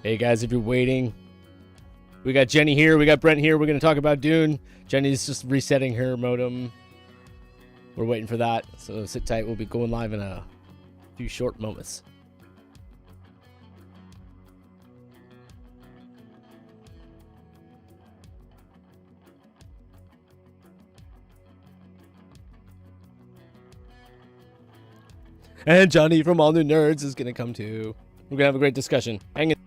Hey guys, if you're waiting, we got Jenny here, we got Brent here. We're going to talk about Dune. Jenny's just resetting her modem. We're waiting for that, so sit tight. We'll be going live in a few short moments. And Johnny from All New Nerds is going to come too. We're going to have a great discussion. Hang in.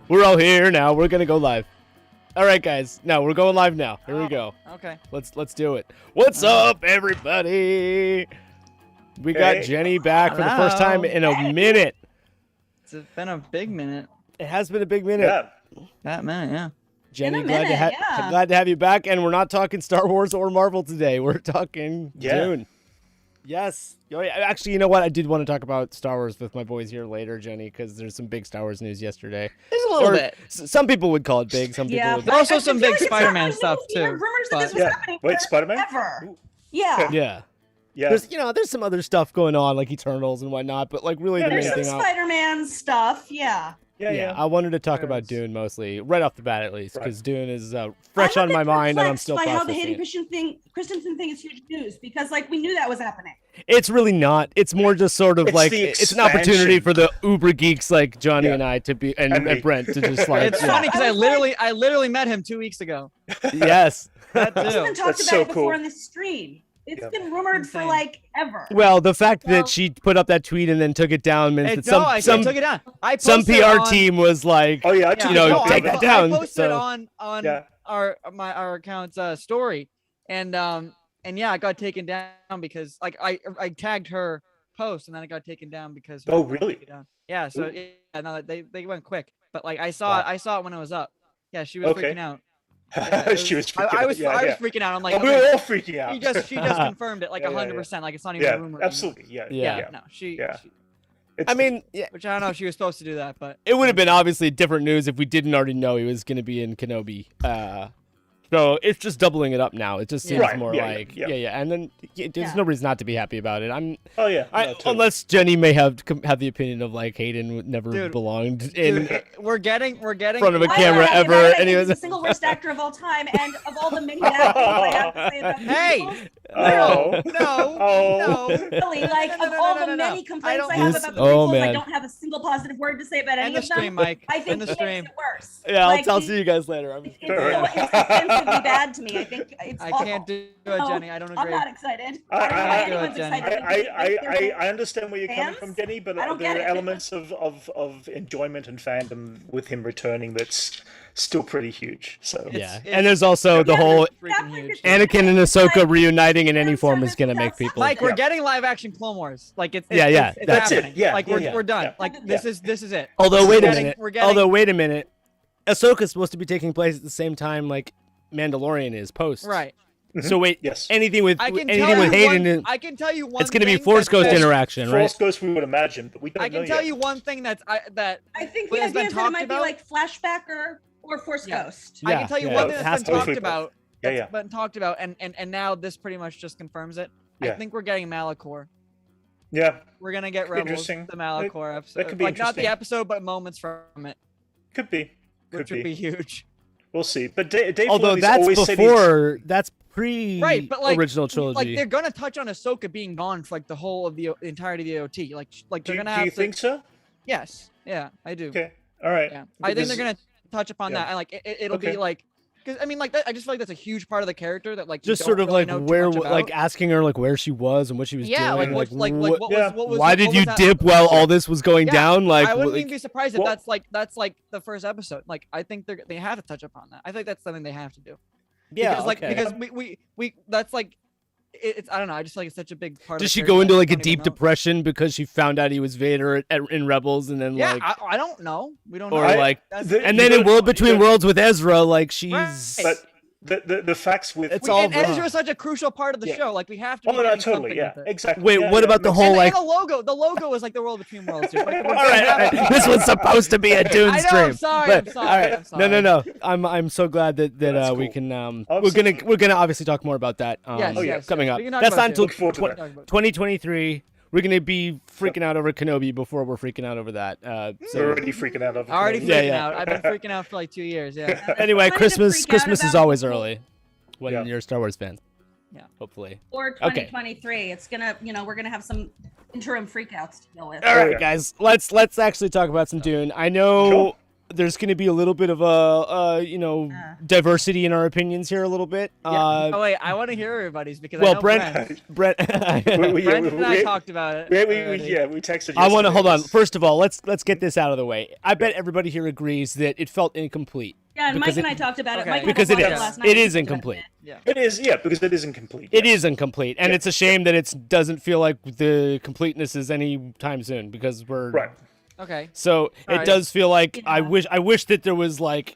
We're all here now. We're gonna go live. All right, guys. No, we're going live now. Here we go. Okay. Let's do it. What's up, everybody? We got Jenny back for the first time in a minute. It's been a big minute. It has been a big minute. Yeah. That minute, yeah. Jenny, glad to have you back. And we're not talking Star Wars or Marvel today. We're talking Dune. Yes. Actually, you know what? I did want to talk about Star Wars with my boys here later, Jenny, because there's some big Star Wars news yesterday. There's a little bit. Some people would call it big. Some people would. There's also some big Spider-Man stuff too. Rumors that this was happening. Wait, Spider-Man? Ever. Yeah. Yeah. There's some other stuff going on, like Eternals and whatnot, but like really the main There's thing. some Spider-Man stuff. Yeah. Yeah. I wanted to talk about Dune mostly, right off the bat at least, because Dune is fresh on my mind, and I'm still by processing how the Hayden it. Christensen thing is huge news, because like we knew that was happening. It's really not. It's more just sort of like it's an opportunity for the uber geeks like Johnny and I to be and Brent to just like. It's funny because I literally met him 2 weeks ago. Yes. That too. We've been talked about it before on the stream. It's been rumored for like ever. Well, the fact that she put up that tweet and then took it down means that I took it down. Some PR team was like, take that down. I posted on our account's story, and yeah, I got taken down because like I tagged her post and then it got taken down because. Oh really? Yeah. So no, they went quick, but like I saw it when it was up. Yeah, she was freaking out. Yeah, she was freaking out. I was freaking out. I'm like, we were all freaking out. She just confirmed it like 100%. Like it's not even a rumor. Absolutely. Yeah. No, she. I mean, which I don't know if she was supposed to do that, but it would have been obviously different news if we didn't already know he was going to be in Kenobi. So it's just doubling it up now. It just seems more like and then there's no reason not to be happy about it. Unless Jenny may have the opinion of like Hayden never belonged in. We're getting front of a camera ever. Anyways, he's the single worst actor of all time, and of all the many bad things I have to say about no. Really, like of all the many complaints I have about the prequels, I don't have a single positive word to say about any of them. Mike. I think he makes it worse. Yeah, I'll see you guys later. It's bad to me. I think it's awful. I can't do it, Jenny. I don't agree. I'm not excited. I understand where you're coming from, Jenny, but there are elements of enjoyment and fandom with him returning that's still pretty huge. So and there's also the whole Anakin and Ahsoka reuniting in any form is gonna make people. Like we're getting live action Clone Wars. Like it's that's happening. it. Yeah, like we're done. Like this is it. Although wait a minute. Ahsoka's supposed to be taking place at the same time like Mandalorian is post. Right. So wait, anything with Hayden, I can tell you one. It's going to be Force Ghost interaction, right? Force Ghost, we would imagine, but we don't know yet. I can tell you one thing that I think the idea is that it might be like flashback or Force Ghost. I can tell you one thing that's been talked about. That's been talked about, and now this pretty much just confirms it. I think we're getting Malachor. Yeah. We're gonna get Rebels, the Malachor episode. That could be like not the episode, but moments from it. Could be. Which would be huge. We'll see. But Dave although that's before, that's pre-original trilogy. Like they're gonna touch on Ahsoka being gone for like the whole of the entirety of the OT. Like they're gonna have. Do you think so? Yes. Yeah, I do. Okay. All right. Yeah. I think they're gonna touch upon that, and like it'll be like. Because I mean, like that, I just feel like that's a huge part of the character that like just sort of like where, like asking her like where she was and what she was doing. Like what was why did you dip while all this was going down? Like I wouldn't even be surprised if that's like the first episode. Like I think they have to touch upon that. I think that's something they have to do. Yeah, because we that's like it's I don't know. I just feel like it's such a big part. Does she go into like a deep depression because she found out he was Vader in Rebels and then like I don't know. We don't know. Or like and then in World Between Worlds with Ezra, like she's. But the facts with and Ezra is such a crucial part of the show. Like we have to. Oh no, totally, exactly. Wait, what about the whole like the logo? The logo is like the World Between Worlds. All right. This was supposed to be a Dune stream. I'm sorry. All right. No. I'm so glad that we can we're gonna obviously talk more about that coming up. That's not until 2023. We're gonna be freaking out over Kenobi before we're freaking out over that. We're already freaking out over. Freaking out. I've been freaking out for like 2 years. Yeah. Anyway, Christmas is always early when you're a Star Wars fan. Yeah. Hopefully. Or 2023. It's gonna, we're gonna have some interim freakouts to deal with. All right, guys. Let's actually talk about some Dune. I know there's going to be a little bit of diversity in our opinions here a little bit. Oh wait, I want to hear everybody's because well, I know Brent and I talked about it. We texted. I want to hold on. First of all, let's get this out of the way. I bet everybody here agrees that it felt incomplete. Yeah, and Mike and I talked about it. Mike because it is. Last night. It is incomplete. Yeah. It is. Yeah, because it is incomplete. It is incomplete, and it's a shame that it doesn't feel like the completeness is any time soon because we're right. Okay. So it does feel like I wish that there was like,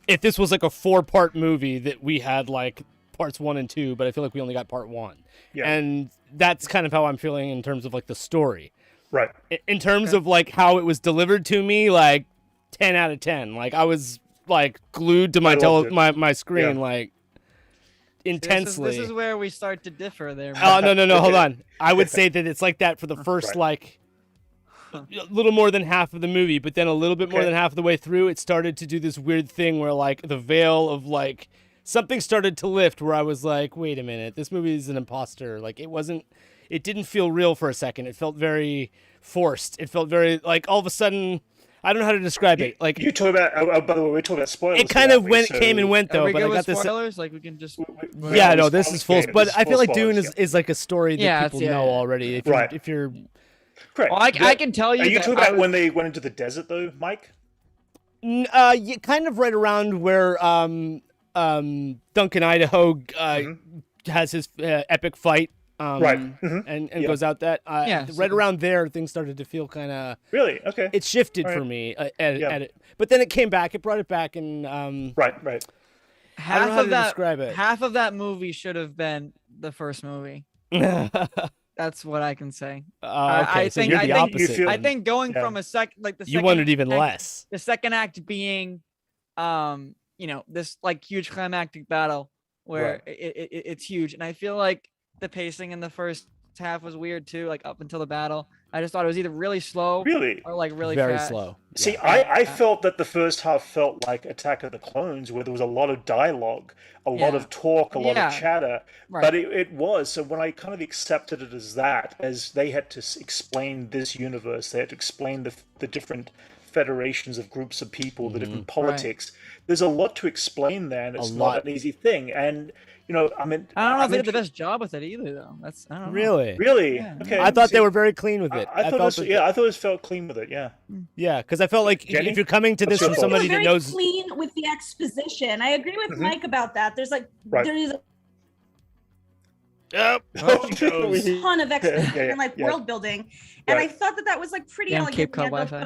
if this was like a 4-part movie that we had like parts 1 and 2, but I feel like we only got part 1. Yeah. And that's kind of how I'm feeling in terms of like the story. Right. In terms of like how it was delivered to me, like 10 out of 10. Like I was like glued to my screen like intensely. This is where we start to differ there. Oh, no, hold on. I would say that it's like that for the first like a little more than half of the movie, but then a little bit more than half of the way through, it started to do this weird thing where like the veil of like something started to lift where I was like, wait a minute, this movie is an imposter. Like it didn't feel real for a second. It felt very forced. It felt very like all of a sudden, I don't know how to describe it. Like you talk about, by the way, we're talking about spoilers. It kind of came and went though. But I got this. Spoilers, like we can just. Yeah, no, this is full. But I feel like Dune is like a story that people know already. If you're Correct. Well, I can tell you. Are you talking about when they went into the desert, though, Mike? Kind of right around where Duncan Idaho has his epic fight. And goes out that. Right around there, things started to feel kind of. Really? Okay. It shifted for me but then it came back. It brought it back, and Right. Half of that movie should have been the first movie. That's what I can say. I think you're the opposite. I think going from the second you wanted even less. The second act being, this like huge climactic battle where it's huge, and I feel like the pacing in the first half was weird too, like up until the battle. I just thought it was either really slow, or like really very fast. slow. See, I felt that the first half felt like Attack of the Clones, where there was a lot of dialogue, a lot of talk, a lot of chatter. Right. But it was, so when I kind of accepted it as that, as they had to explain this universe, they had to explain the different federations of groups of people, the different politics. There's a lot to explain there, and it's not an easy thing. And I mean, I don't know if they did the best job with it either, though. I don't know. Really? Yeah. Okay. I thought they were very clean with it. I thought it felt clean with it. Yeah. Yeah, because I felt like if you're coming to this from somebody that knows, clean with the exposition. I agree with Mike about that. There's there is a ton of exposition and world building, and I thought that was like pretty elegant. But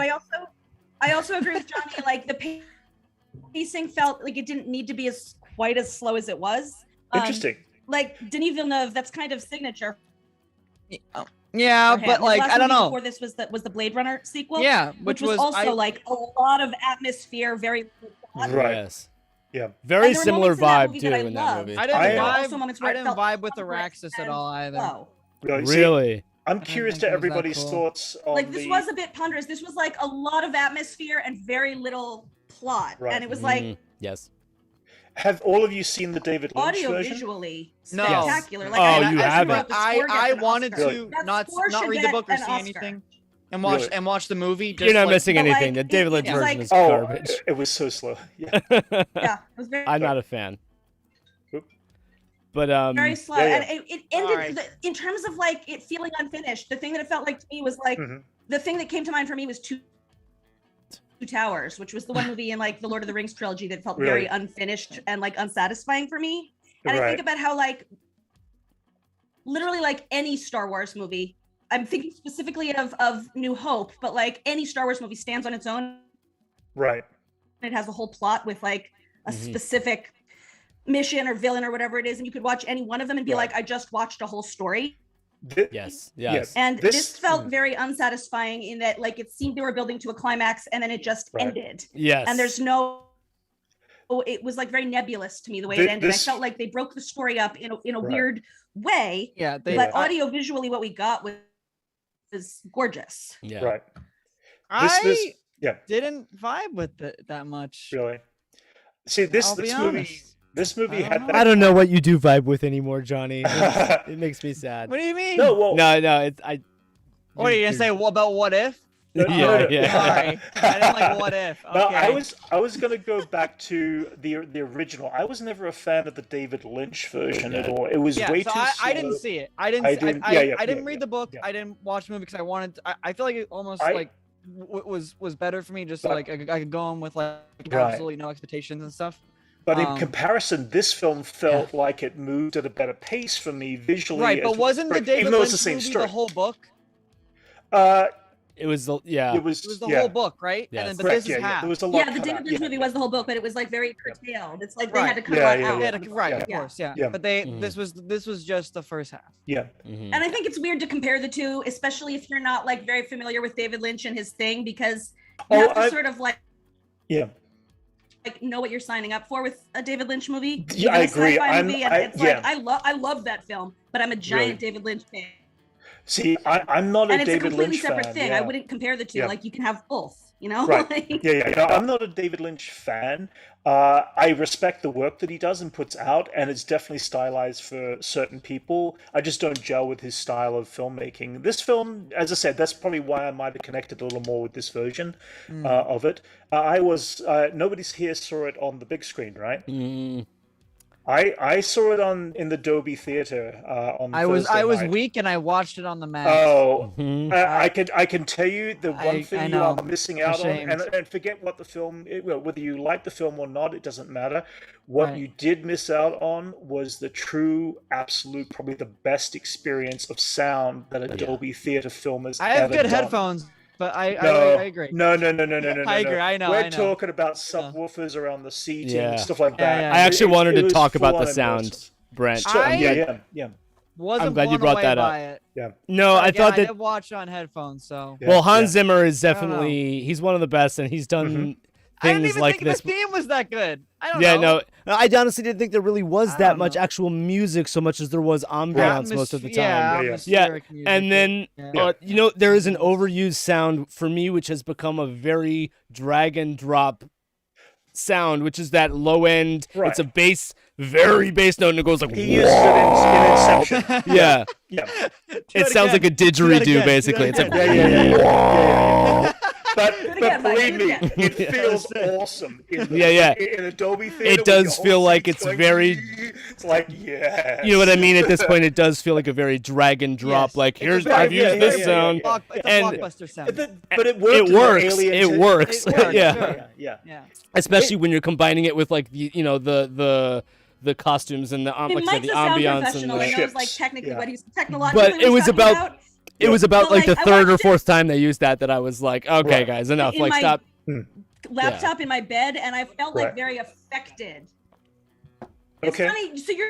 I also agree with Johnny. Like the pacing felt like it didn't need to be quite as slow as it was. Interesting. Like Denis Villeneuve, that's kind of signature. Yeah, but like I don't know. Before this was the Blade Runner sequel. Yeah, which was also like a lot of atmosphere, very right. Yes. Yeah. Very similar vibe too in that movie. I didn't vibe with Araxis at all either. Really? I'm curious to everybody's thoughts on this was a bit ponderous. This was like a lot of atmosphere and very little plot, and it was like yes. Have all of you seen the David Lynch audio version? visually No. spectacular? Like, you haven't. I wanted to not read the book or see anything, and watch the movie. You're not missing anything. The David Lynch version is garbage. It was so slow. Yeah, it was very. I'm not a fan. But very slow, and it ended in terms of like it feeling unfinished. The thing that it felt like to me was like the thing that came to mind for me was Two Towers, which was the one movie in like the Lord of the Rings trilogy that felt very unfinished and like unsatisfying for me. And I think about how like literally like any Star Wars movie, I'm thinking specifically of New Hope, but like any Star Wars movie stands on its own. Right. It has a whole plot with like a specific mission or villain or whatever it is, and you could watch any one of them and be like, I just watched a whole story. Yes. And this felt very unsatisfying in that like it seemed they were building to a climax and then it just ended. Yes. And there's it was like very nebulous to me the way it ended. I felt like they broke the story up in a weird way. Yeah. But audio visually what we got was gorgeous. Yeah. Right. I didn't vibe with it that much. Really? See, this movie had that. I don't know what you do vibe with anymore, Johnny. It makes me sad. What do you mean? No, no. It's What are you gonna say? What about What If? Yeah. Sorry, I didn't like What If. Okay. No, I was gonna go back to the original. I was never a fan of the David Lynch version at all. It was way too slow. I didn't see it. I didn't read the book. I didn't watch the movie because I wanted to, I feel like it almost was better for me just so like I could go on with like absolutely no expectations and stuff. But in comparison, this film felt like it moved at a better pace for me visually. Right, but wasn't the David Lynch movie the whole book? It was the It was the whole book, right? Yes. And then, but this is half. There was a lot the David Lynch movie was the whole book, but it was like very curtailed. It's like they had to cut a lot out. Right, of course, yeah. But this was just the first half. Yeah. And I think it's weird to compare the two, especially if you're not like very familiar with David Lynch and his thing, because you have to sort of like know what you're signing up for with a David Lynch movie. Yeah, I agree. I love that film, but I'm a giant David Lynch fan. See, I'm not a David Lynch fan. And it's a completely separate thing. I wouldn't compare the two. Like, you can have both, you know? Right. No, I'm not a David Lynch fan. I respect the work that he does and puts out, and it's definitely stylized for certain people. I just don't gel with his style of filmmaking. This film, as I said, that's probably why I might have connected a little more with this version of it. Nobody here saw it on the big screen, right? I saw it in the Dolby Theater on Thursday I was night. weak and I watched it on the Max. Oh, I can tell you the one thing you are missing out on, and forget what the film, whether you like the film or not, it doesn't matter. What you did miss out on was the true, absolute, probably the best experience of sound that a Dolby Theater film has ever done. I have good headphones. But I agree. No. I agree. I know. We're talking about subwoofers around the seating, stuff like that. I actually wanted to talk about the sound, Brent. Wasn't I'm glad you brought that up. Yeah. No, I thought that. I did watch on headphones, so. Well, Hans Zimmer is definitely he's one of the best, and he's done things like this. I didn't even think the theme was that good. I don't know. No, I honestly didn't think there really was that much actual music, so much as there was ambiance most of the time. Yeah. And then there is an overused sound for me, which has become a very drag and drop sound, which is that low end. It's a bass, very bass note, and it goes like. He used it in Inception. Yeah. It sounds like a didgeridoo, basically. It's like. But believe me, it feels awesome. In Adobe Theater. It does feel like it's very. It's like You know what I mean? At this point, it does feel like a very drag and drop. Like I've used this sound, it's a blockbuster sound. But it works. It works. Yeah. Especially when you're combining it with like the costumes and the the ambiance and the ships. Like technically what he's technologically. But it was about. It was about like the third or fourth time they used that I was like, okay, guys, enough. Like, stop. Laptop in my bed, and I felt like very affected. It's funny. So you're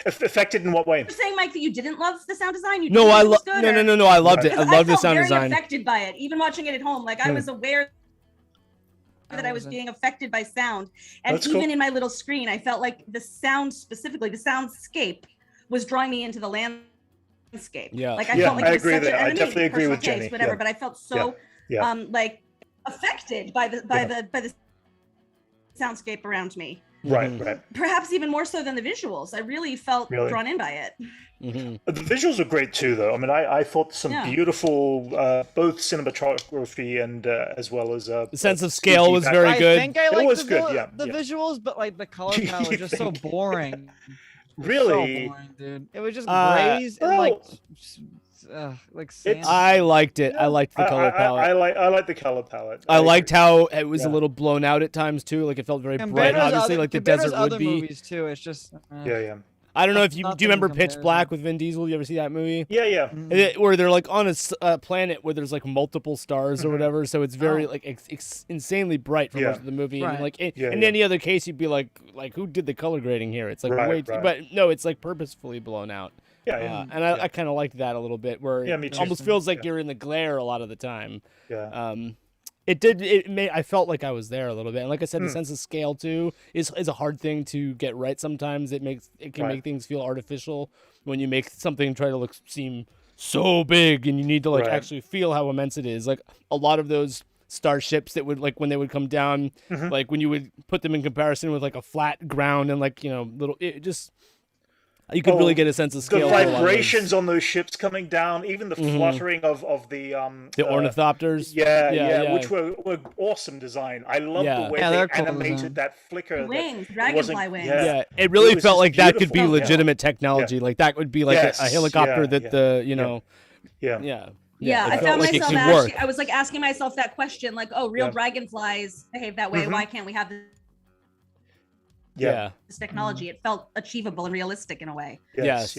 affected in what way? You're saying, Mike, that you didn't love the sound design. No, I loved it. I loved the sound design. Affected by it, even watching it at home. Like I was aware that I was being affected by sound, and even in my little screen, I felt like the sound, specifically the soundscape, was drawing me into the landscape. Like I felt like I it was agree such I definitely agree with taste, Jenny. whatever, but I felt so like affected by the soundscape around me. Right. Perhaps even more so than the visuals. I really felt drawn in by it. The visuals are great too, though. I mean, I thought some beautiful, both cinematography and as well as the sense of scale was very good. I think I liked the visuals, but like the color palette was just so boring. Really? So boring, dude. It was just grays and like sand. I liked it. I liked the color palette. I like the color palette. I liked how it was a little blown out at times too. Like it felt very bright. Obviously, like the desert would be. Movies too. It's just. I don't know if you do you remember Pitch Black with Vin Diesel? You ever see that movie? Yeah. Where they're like on a planet where there's like multiple stars or whatever, so it's very like insanely bright for most of the movie. And like in any other case, you'd be like who did the color grading here? It's like but no, it's like purposefully blown out. And I kind of liked that a little bit, where it almost feels like you're in the glare a lot of the time. I felt like I was there a little bit, and like I said, the sense of scale too is a hard thing to get right. Sometimes it can make things feel artificial when you make something try to seem so big, and you need to actually feel how immense it is. Like a lot of those starships that would when they would come down, like when you would put them in comparison with like a flat ground and little, it just. You could really get a sense of scale. The vibrations on those ships coming down, even the fluttering of the ornithopters. Which were awesome design. I love the way they animated that flicker. Wings, dragonfly wings. Yeah, it really felt like that could be legitimate technology. Like that would be like a helicopter that I found myself asking. I was like asking myself that question, like, oh, real dragonflies behave that way. Why can't we have this technology? It felt achievable and realistic in a way. Yes.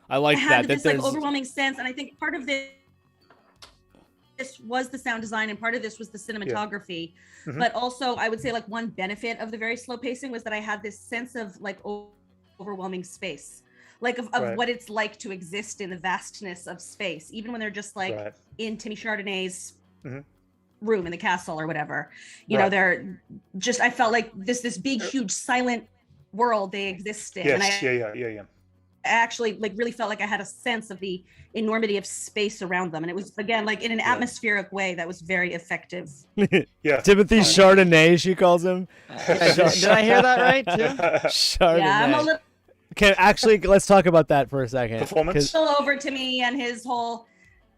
I like that. It had this like overwhelming sense, and I think part of this was the sound design, and part of this was the cinematography. But also, I would say like one benefit of the very slow pacing was that I had this sense of like overwhelming space. Like of what it's like to exist in the vastness of space, even when they're just like in Timmy Chardonnay's room in the castle or whatever. You know, they're just, I felt like this big, huge, silent world they exist in. Yes, I actually like really felt like I had a sense of the enormity of space around them. And it was, again, like in an atmospheric way that was very effective. Timothy Chardonnay, she calls him. Did I hear that right too? Chardonnay. Yeah, I'm a little... Okay, actually, let's talk about that for a second. Performance? Still over to me and his whole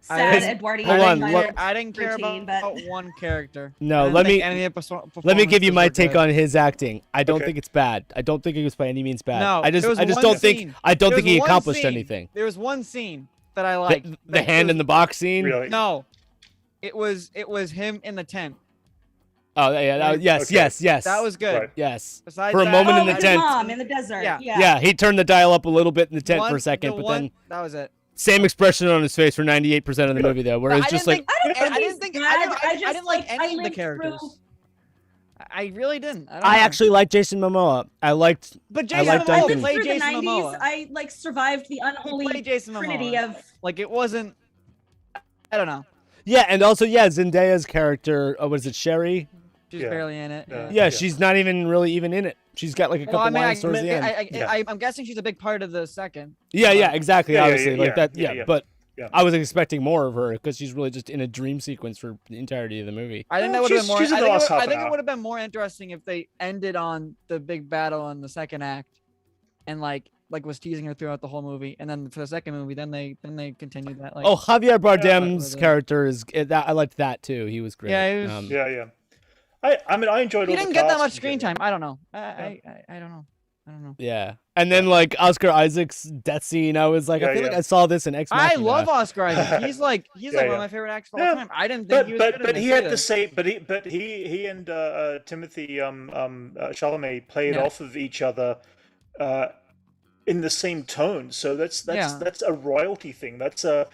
sad Edwardian. I didn't care about one character. No, let me give you my take on his acting. I don't think it's bad. I don't think it was by any means bad. No, I just don't think he accomplished anything. There was one scene that I liked. The hand in the box scene? Really? No. It was him in the tent. Oh yeah, yes. That was good. Right. Yes. Besides for a moment in the tent. Mom in the desert. Yeah, he turned the dial up a little bit in the tent for a second, but then that was it. Same expression on his face for 98% of the movie though, where it's just like I didn't like any of the characters. I really didn't. I actually liked Jason Momoa. But Jason Momoa played Jason Jason Momoa. I like survived the unholy trinity of like it wasn't. I don't know. Yeah, and also Zendaya's character. Was it Sherry? She's barely in it. Yeah, she's not even really in it. She's got like a couple lines towards the end. I'm guessing she's a big part of the second. Yeah, exactly. Obviously, like that. But Yeah. I was expecting more of her because she's really just in a dream sequence for the entirety of the movie. I think that would have been more. I think it would have been more interesting if they ended on the big battle in the second act, and like was teasing her throughout the whole movie, and then for the second movie, then they continued that. Like, Javier Bardem's character is that I liked that too. He was great. Yeah, yeah. I mean, I enjoyed. He didn't get that much screen time. I don't know. I don't know. I don't know. Yeah, and then like Oscar Isaac's death scene, I was like, I feel like I saw this in X Men. I love Oscar Isaac. He's like one of my favorite actors of all time. I didn't think he was good but he had the same. But he and Timothy Chalamet played off of each other in the same tone. So that's a royalty thing. That's a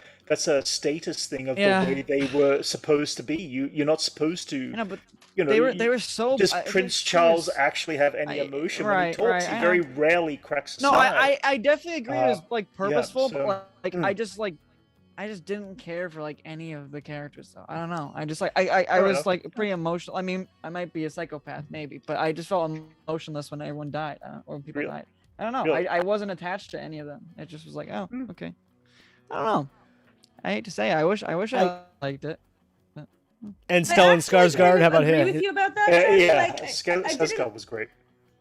status thing of the way they were supposed to be. You're not supposed to. No, but they were so. Does Prince Charles actually have any emotion when he talks? He very rarely cracks a smile. I definitely agree. It was like purposeful, but I just didn't care for like any of the characters. So I don't know. I just I was like pretty emotional. I mean, I might be a psychopath maybe, but I just felt emotionless when everyone died or when people died. I don't know. Really? I wasn't attached to any of them. It just was like, oh, okay. I don't know. I hate to say, I wish I liked it. And Stellan Skarsgård, how about him? I agree with you about that. Skarsgård was great.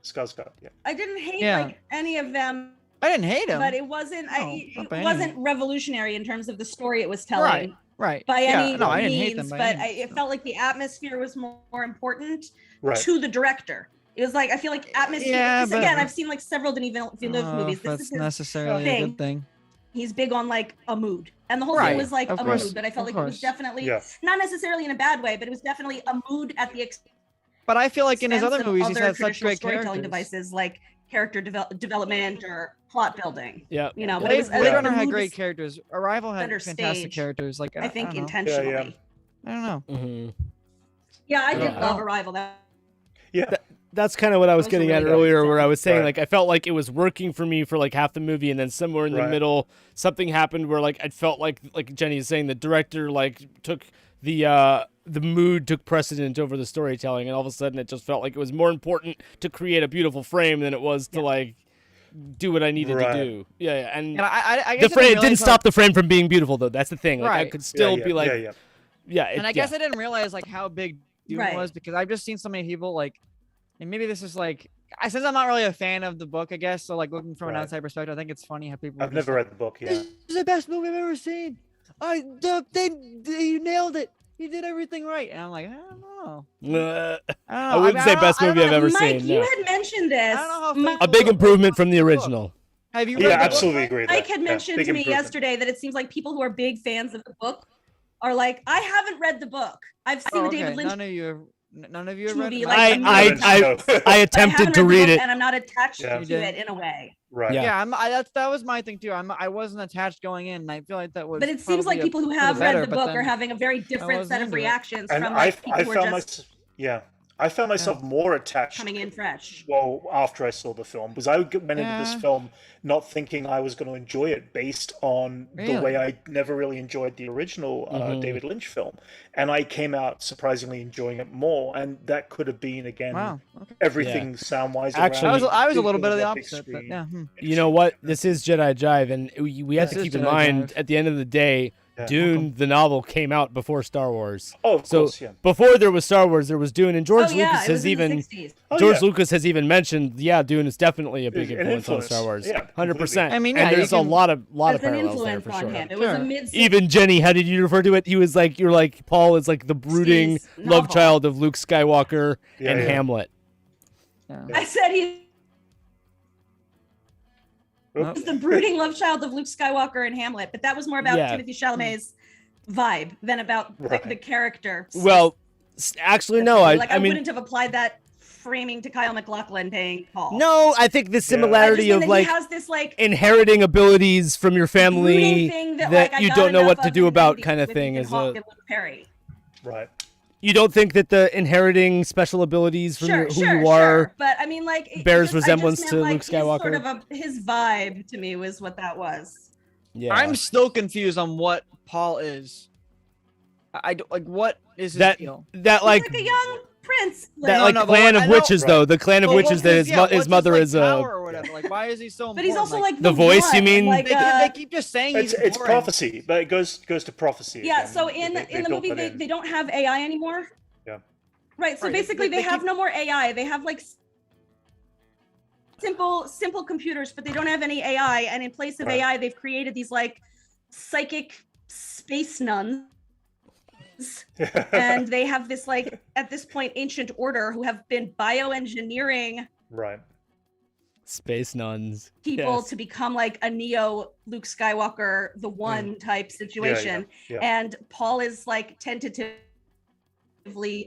Skarsgård, yeah. I didn't hate any of them. I didn't hate him, but it wasn't. It wasn't revolutionary in terms of the story it was telling. Right. By any means, I didn't hate them. But it felt like the atmosphere was more important to the director. It was like I feel like atmosphere. Yeah, but again, I've seen like several Denis Villeneuve movies. This is necessarily a good thing. He's big on like a mood, and the whole thing was like a mood. But I felt like it was definitely not necessarily in a bad way, but it was definitely a mood at the expense. But I feel like in his other movies, he's had such great storytelling devices like character development or plot building. Yeah, you know. But Blade Runner had great characters. Arrival had fantastic characters. Like I think intentionally. I don't know. Mm-hmm. Yeah, I did love Arrival. That's kind of what I was getting at earlier, where I was saying like I felt like it was working for me for like half the movie, and then somewhere in the middle, something happened where like I felt like Jenny is saying, the director like took the mood took precedent over the storytelling, and all of a sudden it just felt like it was more important to create a beautiful frame than it was to like do what I needed to do. Yeah, and I the frame didn't stop the frame from being beautiful though. That's the thing. Like I could still be like, and I guess I didn't realize like how big Dune was, because I've just seen so many people like. And maybe this is like since I'm not really a fan of the book, I guess. So like looking from an Right. outside perspective, I think it's funny how people. I've never read the book. Yeah. This is the best movie I've ever seen. He nailed it. He did everything right. And I'm like, I don't know. I wouldn't say best movie I've ever Mike, seen. you No. had mentioned this. I don't know how Mike, A big improvement from the original. Have you read Yeah, the absolutely book? agree. With Mike that. had mentioned big to me improvement. yesterday that it seems like people who are big fans of the book are like, I haven't read the book. I've seen Oh, the okay. David Lynch None of you have read movie, it? like, I a million times, I but I haven't attempted to the read book it. and I'm not attached Yeah. to You it in a way. Right. Yeah. That was my thing too. I wasn't attached going in, and I feel like that was. But it seems like people who have read the book are having a very different set of reactions And from like people who are just I found myself more attached coming in fresh. Well, after I saw the film, because I went into this film not thinking I was going to enjoy it based on the way I never really enjoyed the original David Lynch film, and I came out surprisingly enjoying it more. And that could have been again everything sound-wise. Actually, I was a little bit of the opposite, but yeah. You know what? This is Jedi Jive, and we have to keep in mind at the end of the day. Dune, the novel, came out before Star Wars. Oh, of course, yeah. Before there was Star Wars, there was Dune, and George Lucas has even Lucas has even mentioned, Dune is definitely a big influence on Star Wars, 100%. I mean, and there's a lot of parallels there for sure. It was a mid. Even Jenny, how did you refer to it? He was like, you're like Paul is like the brooding love child of Luke Skywalker and Hamlet. Yeah. I said he. Was the brooding love child of Luke Skywalker and Hamlet, but that was more about Timothée Chalamet's vibe than about the character. Well, actually, no. I mean, wouldn't have applied that framing to Kyle MacLachlan playing Paul. No, I think the similarity of like, he has this, like inheriting abilities from your family that you don't know what to do about kind of thing is a right. You don't think that the inheriting special abilities from who you are, but I mean, like, bears resemblance to Luke Skywalker? His vibe to me was what that was. Yeah, I'm still confused on what Paul is. I don't like what is his deal? That He's like a young prince. Clan of witches though. The clan of witches that his mother is or whatever. Like, why is he so? But he's also like the voice. You mean? They keep just saying it's prophecy, but it goes to prophecy. Yeah. Again. So in the movie, they don't have AI anymore. Yeah. Right. So basically, they have no more AI. They have like simple computers, but they don't have any AI. And in place of AI, they've created these like psychic space nuns. And they have this like at this point ancient order who have been bioengineering space nuns people to become like a neo Luke Skywalker the one type situation. And Paul is like tentatively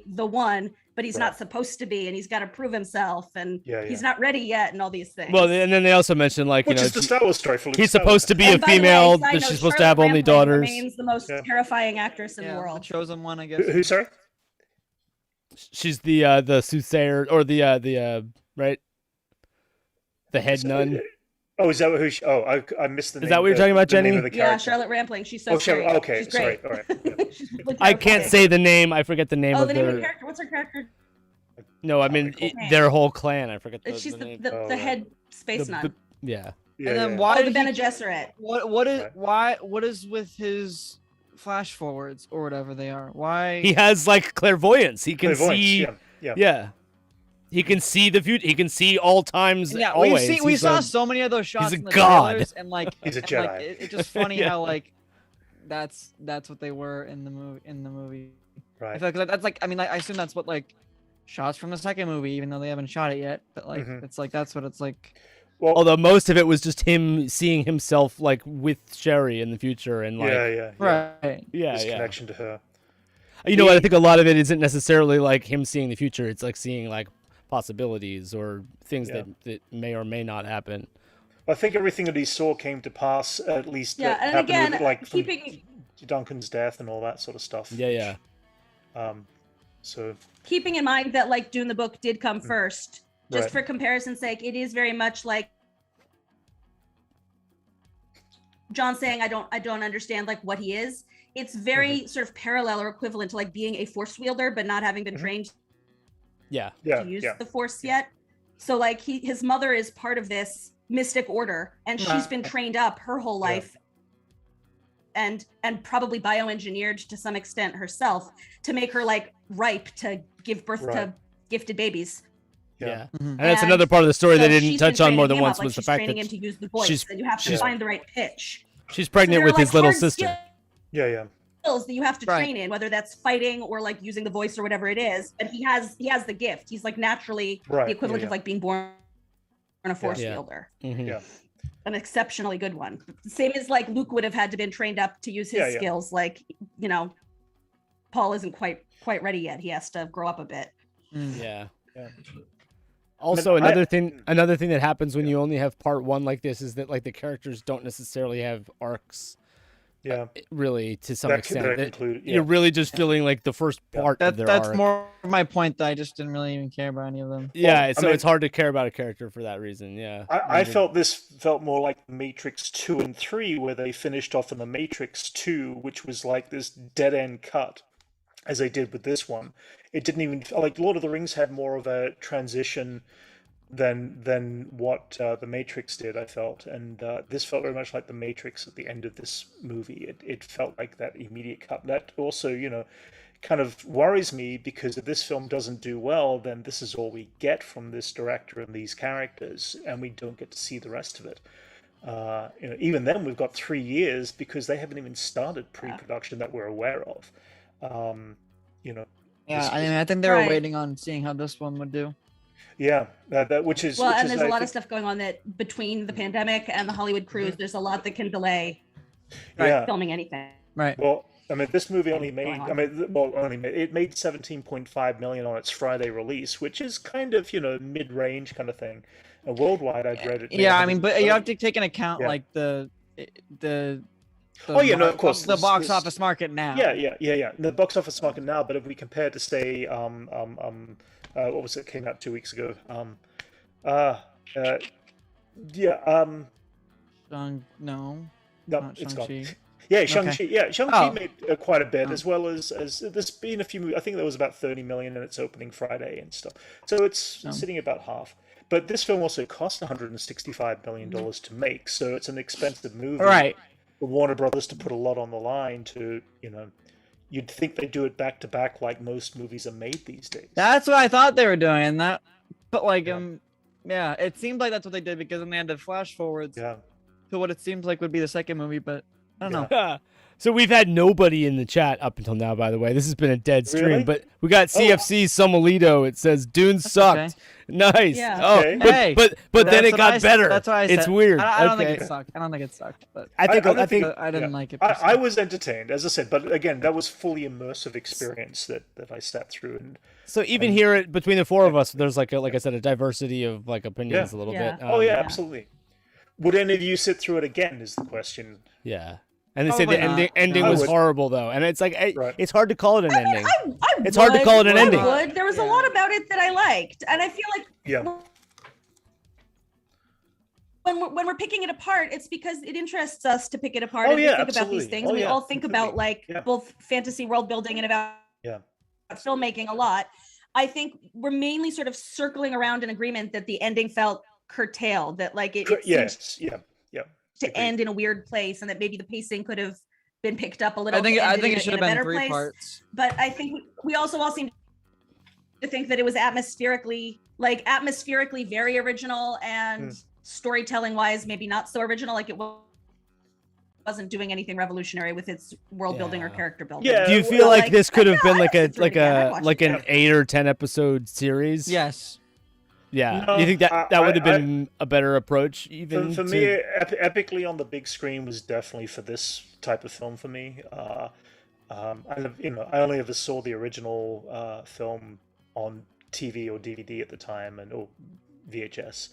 the one, but he's not supposed to be, and he's got to prove himself, and he's not ready yet, and all these things. Well, and then they also mentioned like which is the Star Wars story for Luke he's supposed to be a female, but she's supposed to have only daughters. Remains the most terrifying actress in the world. The chosen one, I guess. Who sorry? She's the soothsayer or the right, the head nun. Oh, is that who? I missed the name. Is that what you're talking about, Jenny? Yeah, Charlotte Rampling. She's so great. Okay, she's great. sorry. All right. I can't say the name. I forget the name of the their... name of the character. What's her character? No, I mean their whole clan. I forget the She's name. the head space nun. Yeah. And then why the Bene Gesserit? What is with his flash forwards or whatever they are? Why he has like clairvoyance. He can see. Yeah. He can see the future. He can see all times. Yeah, always. we saw so many of those shots. He's a in the god. trailers, and like he's a and, Jedi. Like, it's just funny how like that's what they were in the movie. Right. I feel like that's like I assume that's what like shots from the second movie, even though they haven't shot it yet. But like it's like that's what it's like. Well, although most of it was just him seeing himself like with Sherry in the future and like his connection to her. You know what? I think a lot of it isn't necessarily like him seeing the future. It's like seeing like possibilities or things that may or may not happen. I think everything that he saw came to pass, at least. Yeah, and again, with, like keeping Duncan's death and all that sort of stuff. Yeah. So keeping in mind that like Dune the book did come first, just for comparison's sake, it is very much like John saying, I don't understand like what he is. It's very sort of parallel or equivalent to like being a force wielder, but not having been trained to use the force yet. So like his mother is part of this mystic order, and she's been trained up her whole life and probably bioengineered to some extent herself to make her like ripe to give birth to gifted babies. Yeah. And that's another part of the story they didn't touch on more than once was the fact that him to use the voice, and you have to find the right pitch. She's pregnant with his little sister. Yeah. Skills that you have to train in, whether that's fighting or like using the voice or whatever it is. But he has the gift. He's like naturally the equivalent of like being born a force fielder. Yeah. An exceptionally good one. Same as like Luke would have had to been trained up to use his skills. Like, you know, Paul isn't quite ready yet. He has to grow up a bit. Yeah. Also, another thing that happens when you only have part one like this is that like the characters don't necessarily have arcs. Really, to some extent, you're really just feeling like the first part of their arc. That's more my point. That I just didn't really even care about any of them. Yeah, so it's hard to care about a character for that reason. Yeah, I felt this felt more like Matrix 2 and 3, where they finished off in the Matrix 2, which was like this dead end cut, as they did with this one. It didn't even like Lord of the Rings had more of a transition than what the Matrix did, I felt, and this felt very much like the Matrix at the end of this movie. It felt like that immediate cut. That also, you know, kind of worries me, because if this film doesn't do well, then this is all we get from this director and these characters, and we don't get to see the rest of it. You know, even then, we've got 3 years because they haven't even started pre-production that we're aware of. You know. Yeah, I mean, I think they were waiting on seeing how this one would do. Yeah, which is and there's a lot of stuff going on that between the pandemic and the Hollywood cruise, there's a lot that can delay filming anything. Right. Well, I mean, this movie only made it made 17.5 million on its Friday release, which is kind of, you know, mid-range kind of thing. And worldwide, I'd read it. Yeah, I mean, but you have to take into account like the of course, the box office market now. Yeah. The box office market now, but if we compare to say what was it? Came out 2 weeks ago. No, it's gone. Yeah, Shang-Chi. Yeah, Shang-Chi made quite a bit, as well as there's been a few movies. I think there was about 30 million in its opening Friday and stuff. So it's sitting about half. But this film also cost $165 million to make, so it's an expensive movie. Right. For Warner Brothers to put a lot on the line to, you know, you'd think they do it back to back like most movies are made these days. That's what I thought they were doing. But like, it seemed like that's what they did, because then they had to flash forwards to what it seems like would be the second movie. But I don't know. So we've had nobody in the chat up until now, by the way. This has been a dead stream, really? But we got CFC Somalito. It says Dune sucked. Okay. Nice. Yeah. Oh, Okay. but then it got better. That's why I said it's weird. I don't think it sucked. I don't think it sucked, but I think I didn't like it. I was entertained, as I said, but again, that was fully immersive experience that I sat through. And so even here between the four of us, there's like I said, a diversity of like opinions a little bit. Absolutely. Would any of you sit through it again? Is the question. Yeah. And they say the ending was horrible, though, and it's like it's hard to call it an ending. It's hard to call it an ending. There was a lot about it that I liked, and I feel like when we're picking it apart, it's because it interests us to pick it apart and think about these things. We all think about like both fantasy world building and about filmmaking a lot. I think we're mainly sort of circling around in agreement that the ending felt curtailed, that like it seemed to end in a weird place, and that maybe the pacing could have been picked up a little. I think it should have been 3 parts. But I think we also all seem to think that it was atmospherically very original, and storytelling wise maybe not so original. Like it wasn't doing anything revolutionary with its world building or character building. Yeah. Do you feel like this could have been like an 8 or 10 episode series? Yes. Yeah, do you think that would have been a better approach? Even for me, epically on the big screen was definitely for this type of film for me. I only ever saw the original film on TV or DVD at the time, or VHS,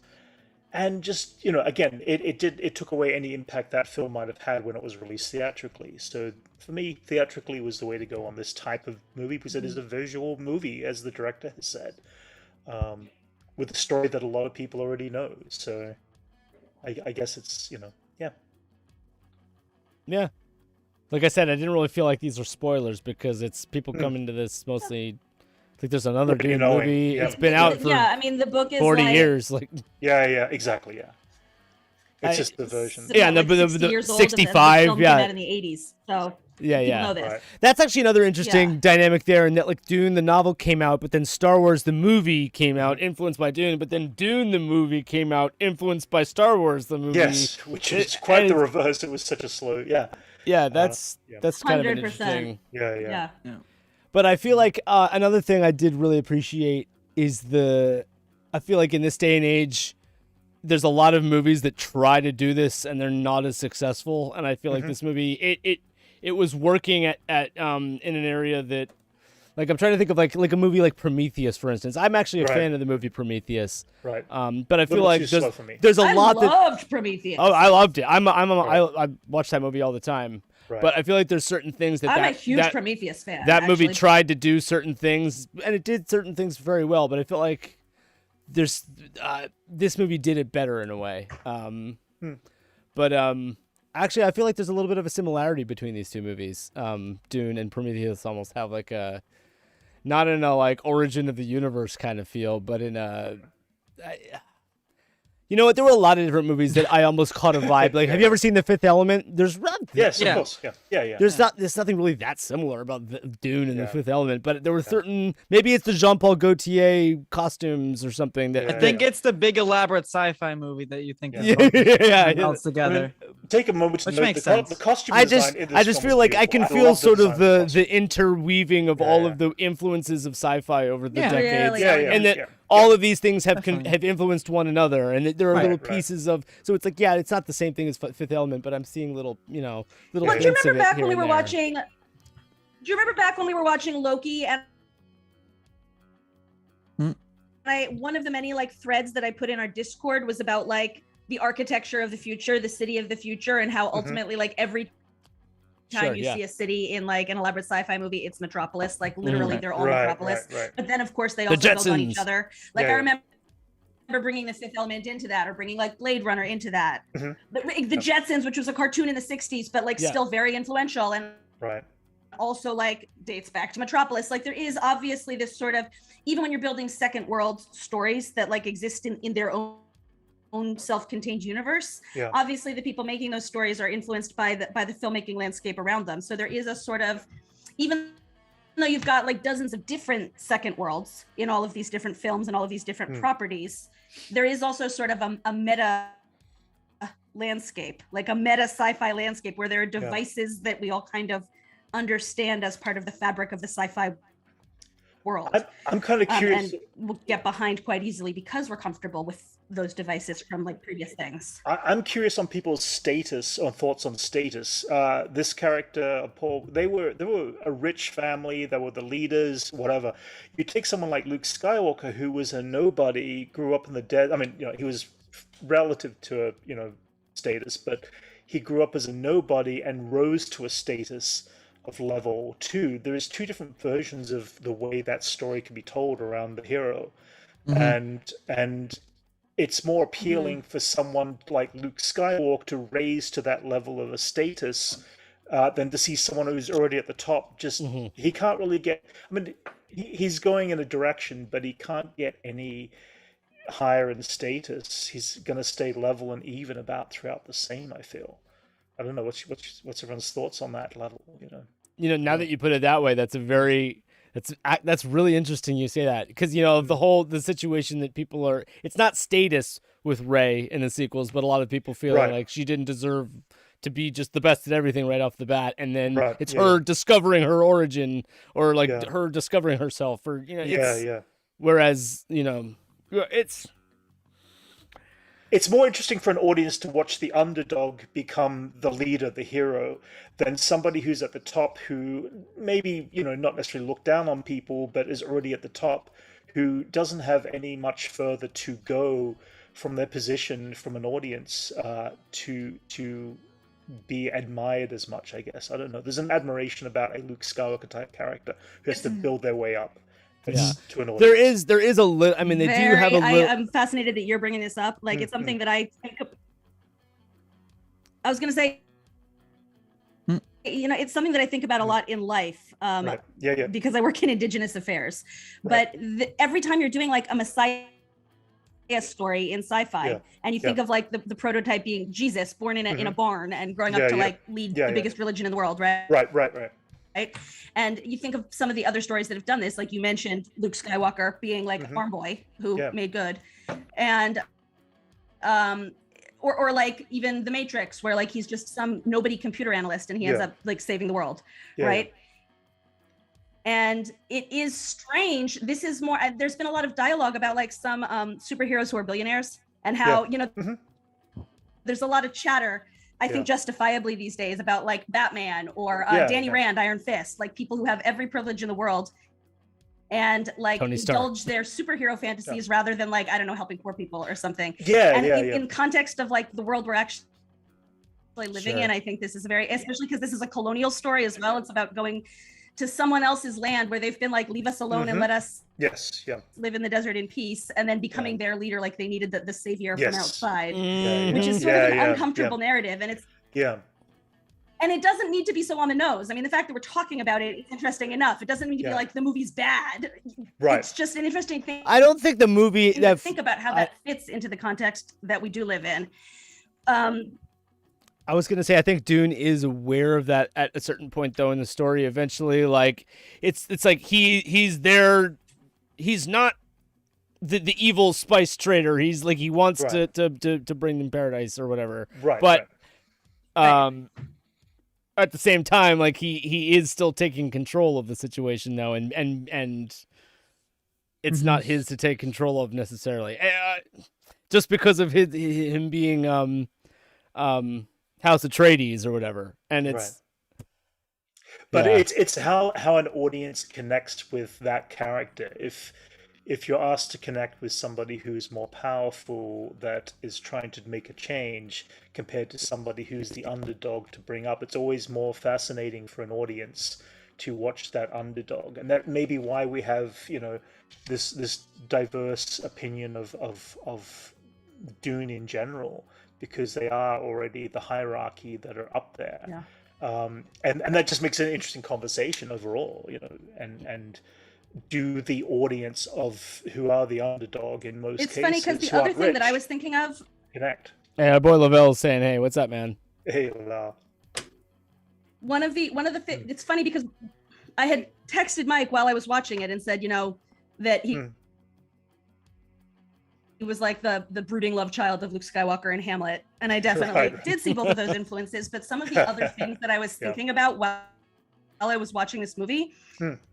and just again, it took away any impact that film might have had when it was released theatrically. So for me, theatrically was the way to go on this type of movie, because it is a visual movie, as the director has said. With a story that a lot of people already know. So I guess it's, Yeah. Like I said, I didn't really feel like these are spoilers, because it's people coming to this mostly. I think there's another Dune movie. Yeah. It's been out for I mean, the book is 40 years. Like exactly, yeah. It's just the version. Yeah, and the 65, came out in the 80s. So Yeah. Know this. Right. That's actually another interesting dynamic there, in that like Dune the novel came out, but then Star Wars the movie came out influenced by Dune, but then Dune the movie came out influenced by Star Wars the movie. Yes, which is quite the reverse. It was such a slow. Yeah, that's kind of an 100%. interesting. Yeah. But I feel like another thing I did really appreciate is I feel like in this day and age, there's a lot of movies that try to do this and they're not as successful. And I feel like this movie, it was working at in an area that, like, I'm trying to think of like a movie like Prometheus, for instance. I'm actually a fan of the movie Prometheus. Right. But I feel like there's a I lot loved Prometheus. Oh, I loved it. I watch that movie all the time. Right. But I feel like there's certain things I'm a huge Prometheus fan. That movie tried to do certain things, and it did certain things very well. But I feel like this movie did it better in a way. But actually, I feel like there's a little bit of a similarity between these two movies. Dune and Prometheus almost have like not in a like origin of the universe kind of feel, but in a. You know what? There were a lot of different movies that I almost caught a vibe. Like, have you ever seen The Fifth Element? Yes, of course. Yeah. There's nothing really that similar about Dune and The Fifth Element, but there were certain. Maybe it's the Jean-Paul Gaultier costumes or something that. I think it's the big elaborate sci-fi movie that you think. Melts together. I mean, take a moment to note the costume design. I just feel like I can feel sort of the interweaving of all of the influences of sci-fi over the decades, and that. All of these things have influenced one another, and there are little pieces of. So it's like, it's not the same thing as Fifth Element, but I'm seing little. Do you remember back when we were watching? Do you remember back when we were watching Loki and? One of the many like threads that I put in our Discord was about like the architecture of the future, the city of the future, and how ultimately like every time you see a city in like an elaborate sci-fi movie, it's Metropolis. Like literally, they're all Metropolis. Right. But then, of course, they also build on each other. Like I remember bringing the Fifth Element into that, or bringing like Blade Runner into that. But the Jetsons, which was a cartoon in the '60s, but like still very influential, and also like dates back to Metropolis. Like there is obviously this sort of, even when you're building second world stories that like exist in their own self-contained universe, obviously the people making those stories are influenced by the filmmaking landscape around them. So there is a sort of, even though you've got like dozens of different second worlds in all of these different films and all of these different properties, there is also sort of a meta landscape, like a meta sci-fi landscape where there are devices that we all kind of understand as part of the fabric of the sci-fi world. I'm kind of curious. And we'll get behind quite easily because we're comfortable with those devices from like previous things. I'm curious on people's status, or thoughts on status. This character, Paul, they were a rich family. They were the leaders, whatever. You take someone like Luke Skywalker, who was a nobody, grew up in the dead. I mean, he was relative to a status, but he grew up as a nobody and rose to a status of level 2. There's two different versions of the way that story can be told around the hero, and it's more appealing for someone like Luke Skywalker to raise to that level of a status than to see someone who's already at the top. He can't really get. I mean, he's going in a direction, but he can't get any higher in status. He's going to stay level and even about throughout the same, I feel. I don't know what's everyone's thoughts on that level. Now that you put it that way, that's really interesting. You say that because the situation that people are. It's not status with Rey in the sequels, but a lot of people feel like she didn't deserve to be just the best at everything right off the bat, and then it's her discovering her origin, or like her discovering herself, or Whereas it's more interesting for an audience to watch the underdog become the leader, the hero, than somebody who's at the top, who maybe, not necessarily look down on people, but is already at the top, who doesn't have any much further to go from their position from an audience to be admired as much, I guess. I don't know. There's an admiration about a Luke Skywalker type character who has to build their way up. To an audience. There is a little. I mean, they do have a little. I'm fascinated that you're bringing this up. Like, it's something that I think. I was going to say, it's something that I think about a lot in life. Because I work in Indigenous affairs. But every time you're doing like a Messiah story in sci-fi, and you think of like the prototype being Jesus born in a barn and growing up to like lead the biggest religion in the world, right? Right. And you think of some of the other stories that have done this, like you mentioned Luke Skywalker being like a farm boy who made good, and or like even the Matrix, where like he's just some nobody computer analyst and he ends up like saving the world, right? And it is strange. This is more, there's been a lot of dialogue about like some superheroes who are billionaires and how, you know, there's a lot of chatter, I think justifiably these days, about like Batman or Danny Rand, Iron Fist, like people who have every privilege in the world and like indulge their superhero fantasies rather than like, I don't know, helping poor people or something. In context of like the world we're actually living in, I think this is especially because this is a colonial story as well. It's about going to someone else's land where they've been like, leave us alone and let us live in the desert in peace, and then becoming their leader, like they needed the savior from outside, which is sort of an uncomfortable narrative. And it's and it doesn't need to be so on the nose. I mean, the fact that we're talking about it is interesting enough. It doesn't need to be like the movie's bad. It's just an interesting thing. I don't think the movie think about how that fits into the context that we do live in. I was gonna say, I think Dune is aware of that at a certain point, though, in the story. Eventually, like it's like he's there. He's not the evil spice trader. He's like he wants to bring them paradise or whatever. But at the same time, like he is still taking control of the situation now, and it's not his to take control of necessarily. Just because of him being House Atreides or whatever, and it's but it's how an audience connects with that character. If you're asked to connect with somebody who's more powerful, that is trying to make a change, compared to somebody who's the underdog to bring up, it's always more fascinating for an audience to watch that underdog. And that may be why we have, you know, this diverse opinion of Dune in general, because they are already the hierarchy that are up there. And that just makes it an interesting conversation overall, you know, and do the audience of who are the underdog in most cases. It's funny because the other thing that I was thinking of connect. Hey, our boy Lavelle's saying, "Hey, what's up, man?" Hey, Lavelle. One of the it's funny because I had texted Mike while I was watching it and said, you know, that he was like the brooding love child of Luke Skywalker and Hamlet, and I definitely did see both of those influences. But some of the other things that I was thinking about while I was watching this movie,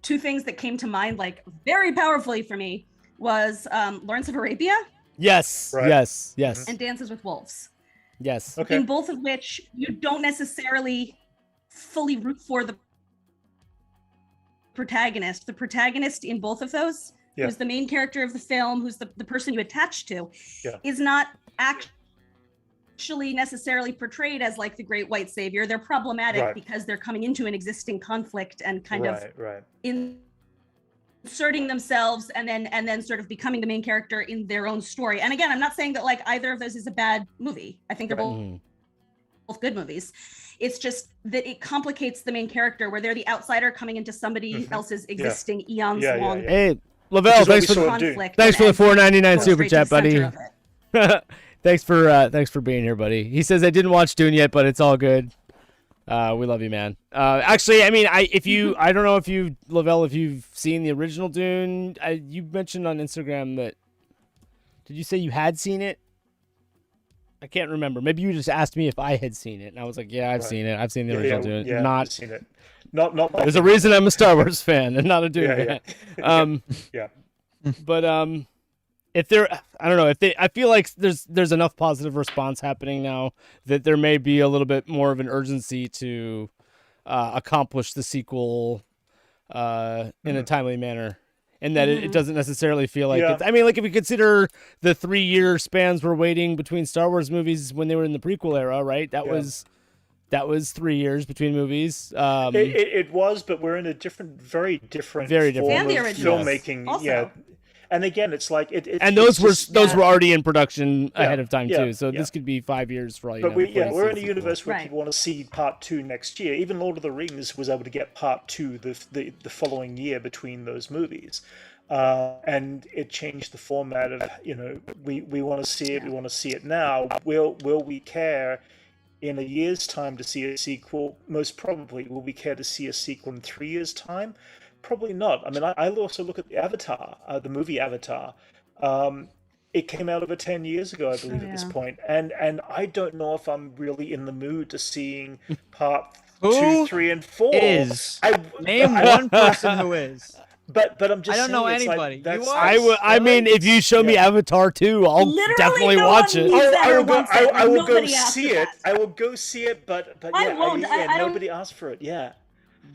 two things that came to mind like very powerfully for me was Lawrence of Arabia. Yes. And Dances with Wolves. Yes. In both of which you don't necessarily fully root for the protagonist. The protagonist in both of those, who's the main character of the film, who's the person you attach to, is not actually necessarily portrayed as like the great white savior. They're problematic because they're coming into an existing conflict and kind of inserting themselves and then sort of becoming the main character in their own story. And again, I'm not saying that like either of those is a bad movie. I think they're both good movies. It's just that it complicates the main character where they're the outsider coming into somebody else's existing eons long. Hey, Lavelle, thanks for the $4.99 super chat, buddy. Thanks for being here, buddy. He says I didn't watch Dune yet, but it's all good. We love you, man. Actually, I mean, I don't know if Lavelle, if you've seen the original Dune. You mentioned on Instagram that, did you say you had seen it? I can't remember. Maybe you just asked me if I had seen it, and I was like, "Yeah, I've seen it. I've seen the original Dune. I've seen it. Not. There's a reason I'm a Star Wars fan and not a Dune fan. But if there, I don't know if I feel like there's enough positive response happening now that there may be a little bit more of an urgency to accomplish the sequel in a timely manner. And that it doesn't necessarily feel like it's, I mean, like if you consider the 3-year spans we're waiting between Star Wars movies when they were in the prequel era, right? That was 3 years between movies. It was, but we're in a very different form of filmmaking. Also. And again, it's like and those were already in production ahead of time too. So this could be 5 years for all you know. But we're in a universe where people want to see part 2 next year. Even Lord of the Rings was able to get part 2 the following year between those movies. and it changed the format of, we want to see it, we want to see it now. Will we care in a year's time to see a sequel? Most probably. Will we care to see a sequel in 3 years' time? Probably not. I mean, I also look at the Avatar, the movie Avatar. It came out over 10 years ago, I believe, at this point. And I don't know if I'm really in the mood to seeing part 2, 3, and 4. Name one person who is. But I'm just saying, I don't know anybody. I mean, if you show me Avatar 2, I'll definitely watch it. I will go see it. I will go see it, but I won't. Nobody asked for it. Yeah.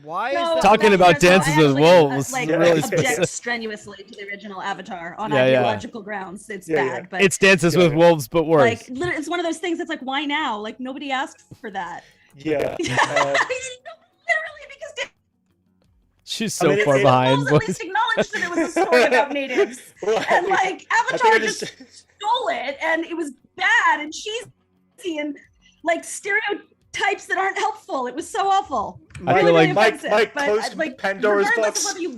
Why is that? Talking about Dances with Wolves? Really object strenuously to the original Avatar on ideological grounds. It's bad, but it's Dances with Wolves, but worse. Like, it's one of those things that's like, why now? Like, nobody asked for that. Yeah. Literally, because she's so far behind. Wolves at least acknowledged that it was a story about natives, and like Avatar just stole it, and it was bad and cheesy and like stereotypes that aren't helpful. It was so awful. Really offensive. Mike but closed like, Pandora's regardless box. of whether you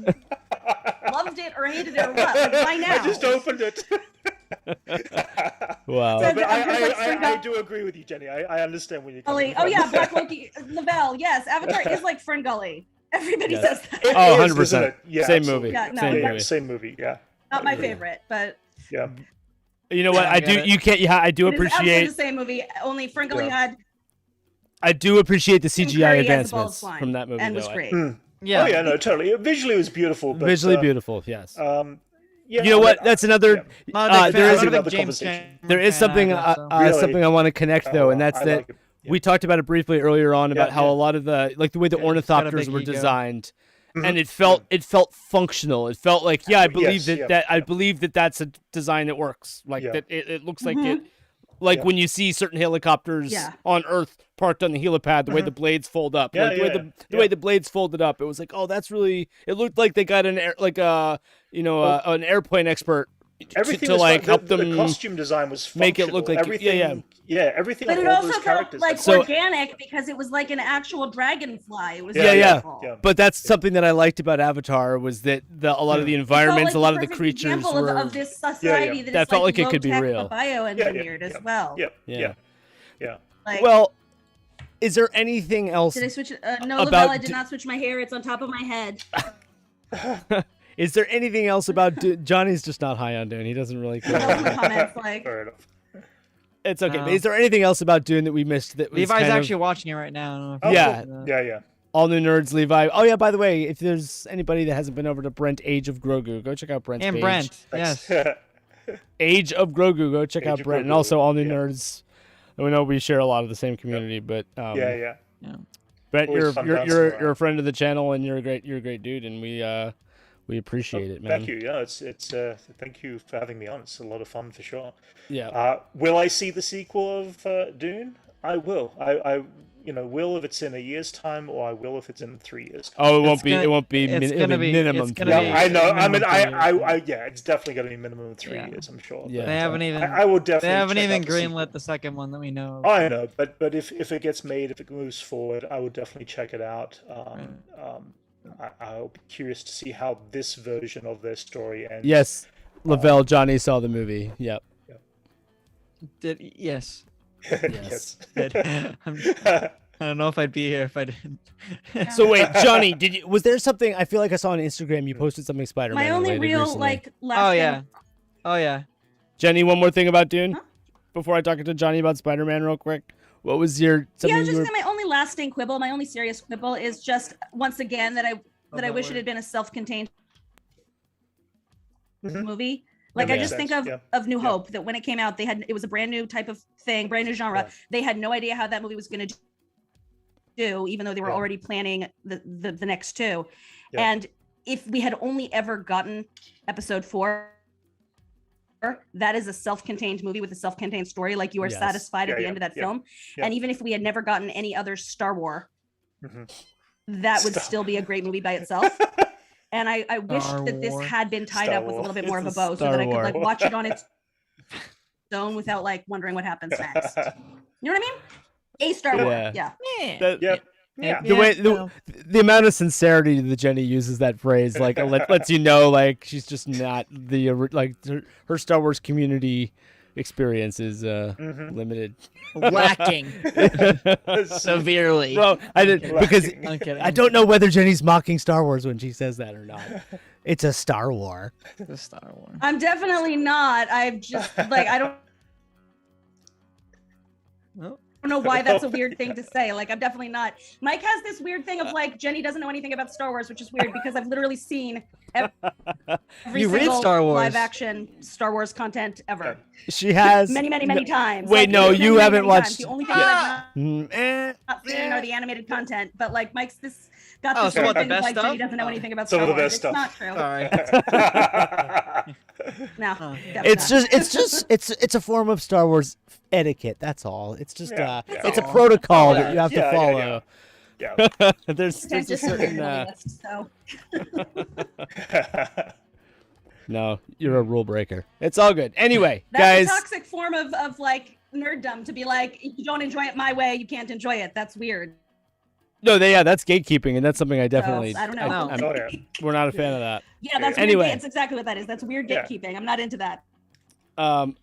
loved it or hated it or what, like, why now? I just opened it. Wow. So, but I do agree with you, Jenny. I understand when you're coming from. Oh yeah, Black Loki, Lavelle. Yes, Avatar is like Ferngully. Everybody says that. Oh, 100%. Yeah, same movie. Yeah, no, same movie. Yeah. Not my favorite, but yeah. You know what? I do. You can't. Yeah, I do appreciate the same movie. Only Ferngully had. I do appreciate the CGI advancements from that movie, and was great. Yeah. Oh yeah, no, totally. Visually, it was beautiful. But, visually beautiful. Yes. Yeah, you know what? That's another. There is another conversation. There is something. Something I want to connect though, and that's that. We talked about it briefly earlier on about how a lot of the way the ornithopters were designed, and it felt functional. It felt like I believe I believe that that's a design that works. Like that it looks like it. Like when you see certain helicopters on Earth parked on the helipad, the way the blades fold up, the way the blades folded up, it was like, oh, that's really. It looked like they got an an airplane expert everything to like help them. The costume design was make it look like everything. Everything. But it all also those felt characters. like organic because it was like an actual dragonfly. It was yeah. But that's something that I liked about Avatar was that a lot of the environments, a lot of the creatures were of this society that felt like it could be real, bioengineered as well. Yeah. Like, well, is there anything else? Did I switch? No, Lavelle, I did not switch my hair. It's on top of my head. Is there anything else about Johnny's just not high on Dune? He doesn't really care. Comments like. Fair enough. It's okay. But is there anything else about Dune that we missed? That was Levi's actually watching it right now. Yeah. All New Nerds, Levi. Oh yeah, by the way, if there's anybody that hasn't been over to Brent Age of Grogu, go check out Brent's page. Brent, yes. Age of Grogu, go check out Brent, and also All New Nerds. We know we share a lot of the same community, but yeah. Brent, you're a friend of the channel, and you're a great dude, and we appreciate it, man. Thank you. Yeah, it's thank you for having me on. It's a lot of fun for sure. Yeah. Will I see the sequel of Dune? I will. I will if it's in a year's time, or I will if it's in 3 years. Oh, it won't be. It won't be. It'll be minimum. I know. I mean, it's definitely going to be minimum of 3 years. I'm sure. Yeah. They haven't even. I will definitely. They haven't even greenlit the second one that we know of. I know, but if it gets made, if it moves forward, I will definitely check it out. I'll be curious to see how this version of their story ends. Yes, Lavelle, Johnny saw the movie. Yep. Yes. Yes. I don't know if I'd be here if I didn't. So wait, Johnny, was there something? I feel like I saw on Instagram you posted something Spider-Man. My only real recently. last. Oh yeah. Jenny, one more thing about Dune before I talk to Johnny about Spider-Man real quick. What was your? My only lasting quibble, my only serious quibble is just once again that I wish it had been a self-contained movie. Like I just think of New Hope, that when it came out, it was a brand new type of thing, brand new genre. Yeah. They had no idea how that movie was going to do, even though they were already planning the next two. Yeah. And if we had only ever gotten episode 4, that is a self-contained movie with a self-contained story. Like you are satisfied at the end of that film. Yeah. And even if we had never gotten any other Star Wars, that would still be a great movie by itself. And I wish that this had been tied up with a little bit more of a bow so that I could like watch it on its own without like wondering what happens next. You know what I mean? A Star Wars. Yeah. Yeah. The amount of sincerity that Jenny uses that phrase, like lets you know, like she's just not the like her Star Wars community experience is limited, lacking severely. Well, I did because I'm kidding. I don't know whether Jenny's mocking Star Wars when she says that or not. It's a Star War. It's a Star Wars. I'm definitely not. I've just like I don't know why that's a weird thing to say. Like, I'm definitely not. Mike has this weird thing of like Jenny doesn't know anything about Star Wars, which is weird because I've literally seen every single Star Wars live action Star Wars content ever. She has many times. Wait, like, no, many, you many, haven't many times. watched. The only thing that I've not seen are the animated content. But like Mike's got this so weird what, the thing of, best like stuff? Jenny doesn't know anything about Some Star of the Wars. best It's stuff. not true. Sorry. No, It's a form of Star Wars etiquette. That's all. It's just it's a all. protocol that you have to Yeah, follow. Yeah. There's a certain. so. No, you're a rule breaker. It's all good. Anyway, That's guys. a toxic form of like nerddom to be like, if you don't enjoy it my way, you can't enjoy it. That's weird. No, that's gatekeeping, and that's something I definitely. So, I don't know. We're not a fan of that. Yeah, that's anyway. Weird. It's exactly what that is. That's weird gatekeeping. I'm not into that. I've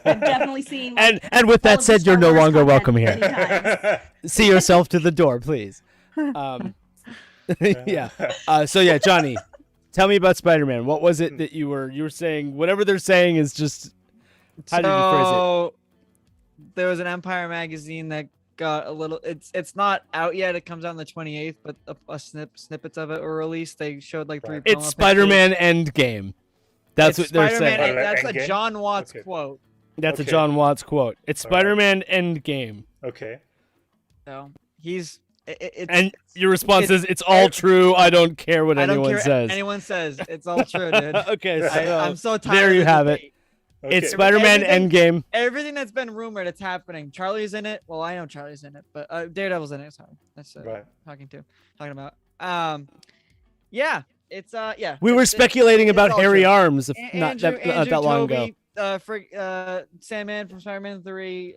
definitely seen. And with that said, you're no longer welcome here. many times. See yourself to the door, please. Yeah. So yeah, Johnny, tell me about Spider-Man. What was it that you were saying? Whatever they're saying is just. How did you phrase it? There was an Empire magazine that got a little. It's not out yet. It comes out on the 28th, but snippets of it were released. They showed like 3. It's Spider-Man Endgame. That's what they're saying. That's Endgame? a John Watts quote. That's a John Watts quote. It's Spider-Man Endgame. Okay. So he's. And your response is, "It's all true. I don't care what anyone says." Anyone says it's all true, dude. Okay, so I'm so tired. there you have it. Okay. It's Spider-Man Endgame. Everything that's been rumored, it's happening. Charlie's in it. Well, I know Charlie's in it, but Daredevil's in it. Sorry, that's right. talking about. Yeah, it's yeah. We were speculating about Harry Arms not that long ago. Sandman from Spider-Man 3.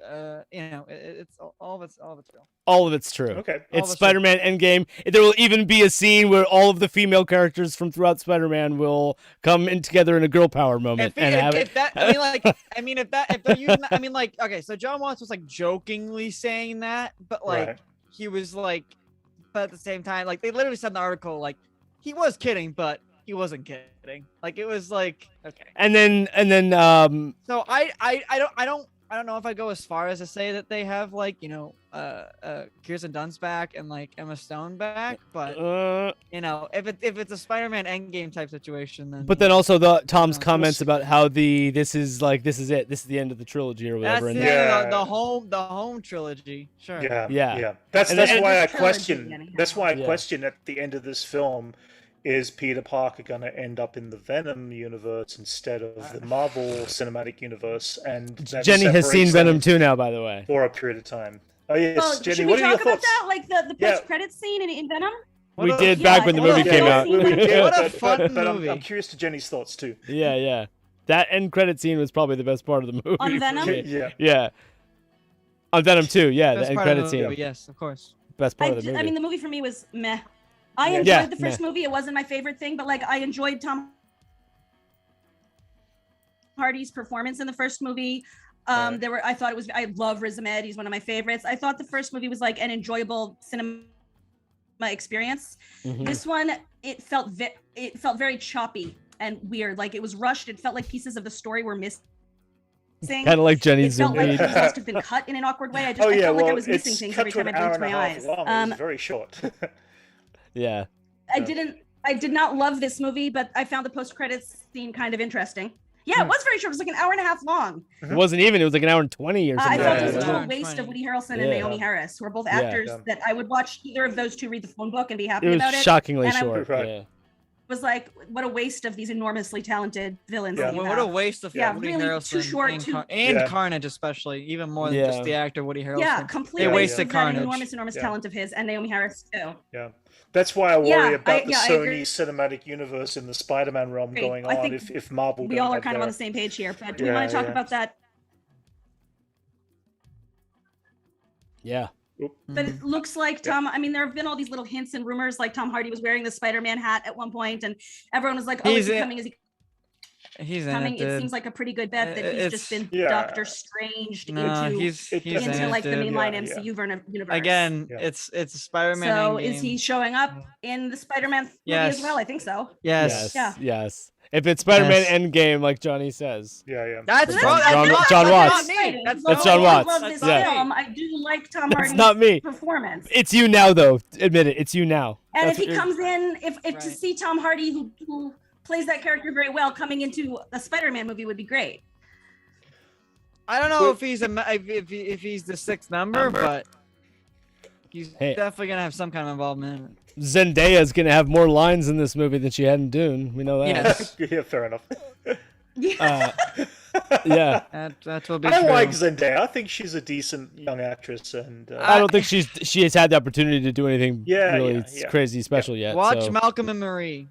It's all of it's real. All of it's true. Okay. It's Spider-Man Endgame. There will even be a scene where all of the female characters from throughout Spider-Man will come in together in a girl power moment if they're using okay, so John Watts was like jokingly saying that, but like he was like, but at the same time, like they literally said in the article, like he was kidding, but he wasn't kidding. Like it was like okay. And then So I don't know if I go as far as to say that they have like Kirsten Dunst back and like Emma Stone back, but if it's a Spider-Man Endgame type situation, then. But then also Tom's comments about how this is it. This is the end of the trilogy or whatever. That's the home trilogy. Sure. Yeah. That's why I question. That's why I question at the end of this film. Is Peter Parker going to end up in the Venom universe instead of the Marvel Cinematic Universe? And Jenny has seen Venom 2 now, by the way. For a period of time. Oh, yes, well, Jenny, should what we are your talk about thoughts? that? Like the post-credits scene in Venom? We did back when the movie came out. What a fun movie. I'm curious to Jenny's thoughts, too. Yeah. That end credit scene was probably the best part of the movie. On Venom? Yeah. On Venom 2, the best end part of credit the movie, scene. yes, of course. Best part of the movie. I mean, the movie for me was meh. I enjoyed the first movie. It wasn't my favorite thing, but like I enjoyed Tom Hardy's performance in the first movie. I love Riz Ahmed. He's one of my favorites. I thought the first movie was like an enjoyable cinema experience. Mm-hmm. This one, it felt very choppy and weird. Like it was rushed. It felt like pieces of the story were missing. Kind of like Jenny's Zoom. It felt like it must have been cut in an awkward way. I felt like I was missing things every time I blinked my eyes. It was very short. Yeah. I did not love this movie, but I found the post-credits scene kind of interesting. Yeah, it was very short. It was like an hour and a half long. It wasn't even. It was like an hour and 20 or something. I thought it was a total waste of Woody Harrelson and Naomi Harris, who are both actors that I would watch either of those two read the phone book and be happy about it. It was shockingly short. It was like, what a waste of these enormously talented villains. Yeah. What a waste of Woody really Harrelson too short, and Carnage, especially, even more than just the actor Woody Harrelson. Yeah, completely. They wasted Carnage. Enormous talent of his, and Naomi Harris too. Yeah. That's why I worry about the Sony cinematic universe in the Spider-Man realm going on if Marvel. We all are kind of on the same page here, but do we want to talk about that? Yeah. But it looks like Tom. I mean, there have been all these little hints and rumors, like Tom Hardy was wearing the Spider-Man hat at one point, and everyone was like, "Oh, is he coming? Is he He's coming?" It seems like a pretty good bet that he's just been Doctor Strange into like the mainline MCU universe. Again, it's a Spider-Man. So is he showing up in the Spider-Man movie as well? I think so. Yes. If it's Spider-Man Endgame, like Johnny says. That's John Watts. That's John Watts. I love this film. I do like Tom Hardy's not me. performance. It's you now, though. Admit it. It's you now. And if he comes in, if to see Tom Hardy, who plays that character very well, coming into a Spider-Man movie would be great. I don't know if he's if he's the sixth member, but he's definitely gonna have some kind of involvement in it. Zendaya's gonna have more lines in this movie than she had in Dune. We know that. Yes. Yeah, fair enough. Yeah. That will be I true. like Zendaya. I think she's a decent young actress, and I don't think she has had the opportunity to do anything really crazy special yet. Watch Malcolm and Marie.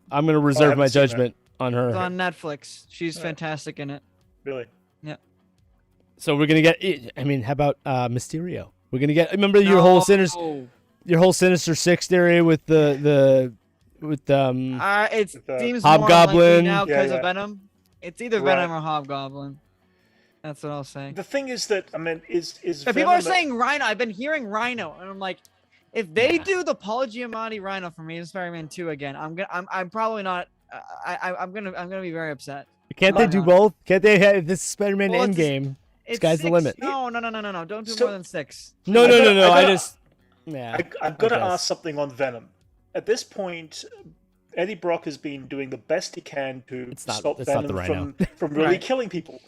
I'm gonna reserve my judgment on her. It's on Netflix. She's fantastic in it. Really? Yeah. So we're gonna get. I mean, how about Mysterio? We're gonna get. Remember your whole Sinister Six theory with it seems Hobgoblin now because of Venom. It's either Venom or Hobgoblin. That's what I'll say. The thing is that is if people are saying Rhino. I've been hearing Rhino, and I'm like, if they do the Paul Giamatti Rhino for me in Spider-Man 2 again, I'm probably not. I'm gonna be very upset. Can't they do both? Can't they have this Spider-Man Endgame? Sky's the limit. No. Don't do more than 6. No. I've got to ask something on Venom. At this point, Eddie Brock has been doing the best he can to stop Venom from really killing people.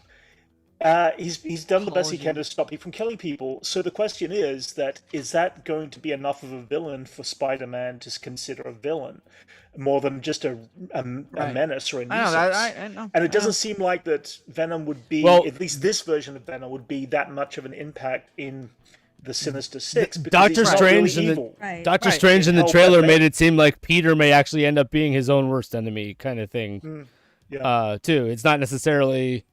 He's done the best he can to stop people from killing people. So the question is that going to be enough of a villain for Spider-Man to consider a villain, more than just a menace or a nuisance? I know. And it doesn't seem like that Venom would be, at least this version of Venom would be that much of an impact in the Sinister Six. Doctor Strange in the trailer made it seem like Peter may actually end up being his own worst enemy, kind of thing. Too. It's not necessarily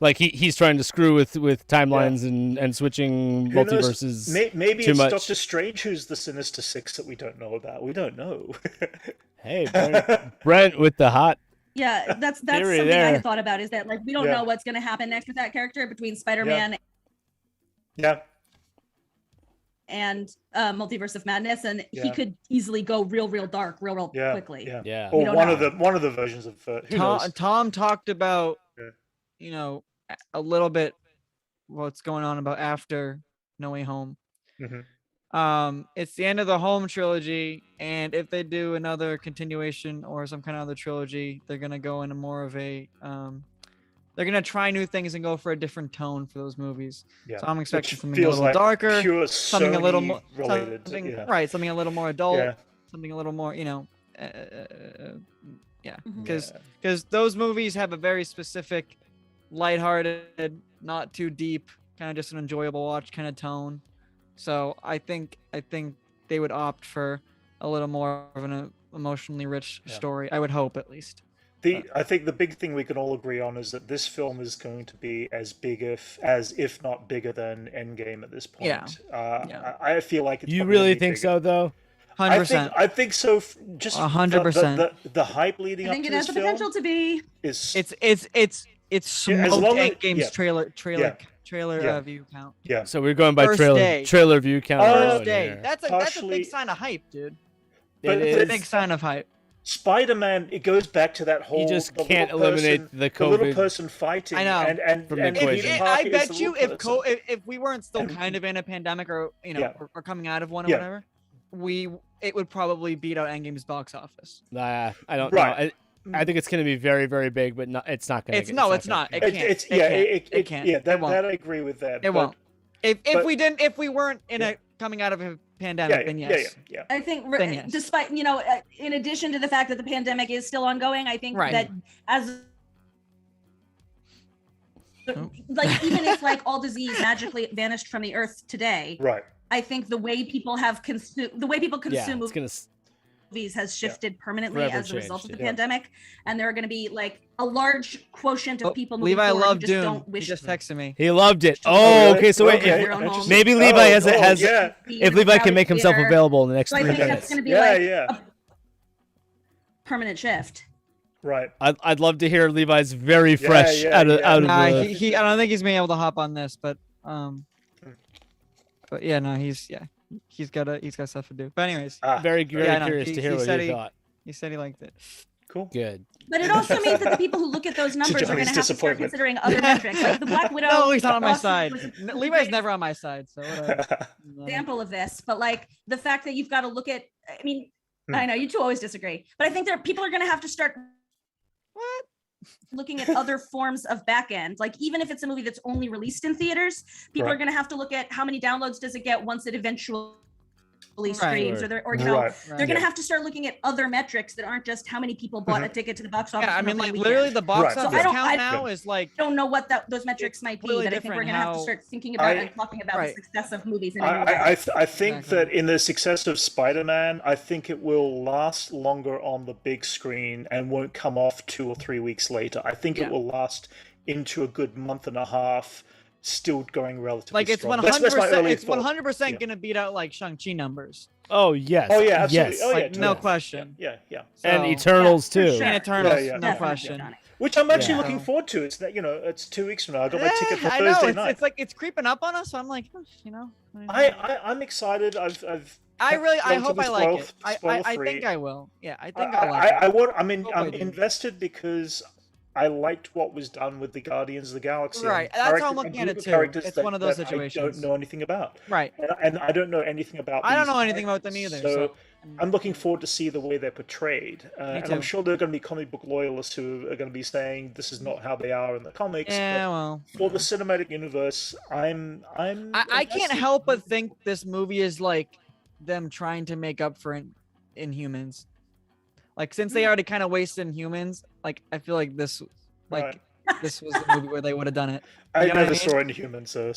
like he's trying to screw with timelines and switching multiverses. Maybe too it's much. Doctor Strange who's the Sinister Six that we don't know about. We don't know. Hey, Brent with the hot. Yeah, that's something I had thought about, is that like we don't know what's going to happen next with that character between Spider-Man and Multiverse of Madness, and he could easily go real dark real quickly. Yeah. Or one of the versions of who knows? Tom talked about a little bit what's going on about after No Way Home. It's the end of the Home trilogy, and if they do another continuation or some kind of other trilogy, they're gonna go into more of a they're gonna try new things and go for a different tone for those movies. So I'm expecting something a little darker, something a little more related, something a little more adult, something a little more, because those movies have a very specific, lighthearted, not too deep, kind of just an enjoyable watch kind of tone. So I think they would opt for a little more of an emotionally rich story. I would hope, at least. I think the big thing we can all agree on is that this film is going to be as big, if not bigger than Endgame at this point. I feel like it's you really think so, though. 100%. I think so. Just 100%. The hype leading up to this film. I think it has the potential to be. It's smoked Endgame's trailer view count. Yeah. So we're going by trailer view count. First day. That's a big sign of hype, dude. It's a big sign of hype. Spider-Man, it goes back to that whole. You just can't eliminate the COVID. The little person fighting. I know. And from the equation. I bet you if we weren't still kind of in a pandemic or or coming out of one or whatever, it would probably beat out Endgame's box office. I don't know. I think it's going to be very, very big, but it's not going to. It's not. It can't. It can't. Yeah, that I agree with that. It won't. If we weren't coming out of a pandemic, then yes. Yeah. I think despite in addition to the fact that the pandemic is still ongoing, I think that as even if all disease magically vanished from the earth today, right? I think the way people consume has shifted permanently Forever as a result of changed, the pandemic, and there are going to be like a large quotient of people moving Levi forward who loved just Dune. don't wish He just texted me. He loved it. Oh, really? Okay. So wait, Okay. their own homes. maybe Levi has yeah. if Levi can make himself available in the next So I 3 think minutes. that's going to be Yeah, a permanent shift. Right. I'd love to hear Levi's very fresh out of Nah, the. he I don't think he's been able to hop on this, but yeah, no, he's got stuff to do. But anyways, Very curious he to hear what said he thought. he said he liked it. Cool. Good. But it also means that the people who look at those numbers are going to have to start considering other metrics, like the Black Widow. No, he's not on my side. Levi's never on my side, so whatever. Example of this, but like the fact that you've got to look at. I mean, I know you two always disagree, but I think people are going to have to start looking at other forms of back end. Like even if it's a movie that's only released in theaters, people are going to have to look at how many downloads does it get once it eventually streams, or they're going to have to start looking at other metrics that aren't just how many people bought a ticket to the box office. Yeah, I mean, like literally the box office count now is like. I don't know what those metrics might be, but I think we're going to have to start thinking about and talking about the success of movies. I think that in the success of Spider-Man, I think it will last longer on the big screen and won't come off 2 or 3 weeks later. I think it will last into a good month and a half. Still going relatively like it's 100%. It's 100% gonna beat out like Shang-Chi numbers. Oh yes. Oh yeah. Absolutely. Yes. Oh, yeah, like, no question. Yeah. So, and Eternals too. Sure. And Eternals, Yeah. no question. Which I'm actually looking forward to. It's that it's 2 weeks from now. I got my ticket for Thursday night. It's like it's creeping up on us. So I'm like, I'm excited. I hope I like it. I think I will. Yeah, I think I like it. I'm invested because I liked what was done with the Guardians of the Galaxy. Right, that's how I'm looking at it too. It's one of those situations. I don't know anything about. Right. And I don't know anything about. I don't know anything about them either. So I'm looking forward to see the way they're portrayed. And I'm sure there are going to be comic book loyalists who are going to be saying this is not how they are in the comics. Yeah, well. For the cinematic universe, I can't help but think this movie is like them trying to make up for Inhumans. Like since they already kind of wasted Inhumans, like I feel like this was the movie where they would have done it. I never saw Inhumans, so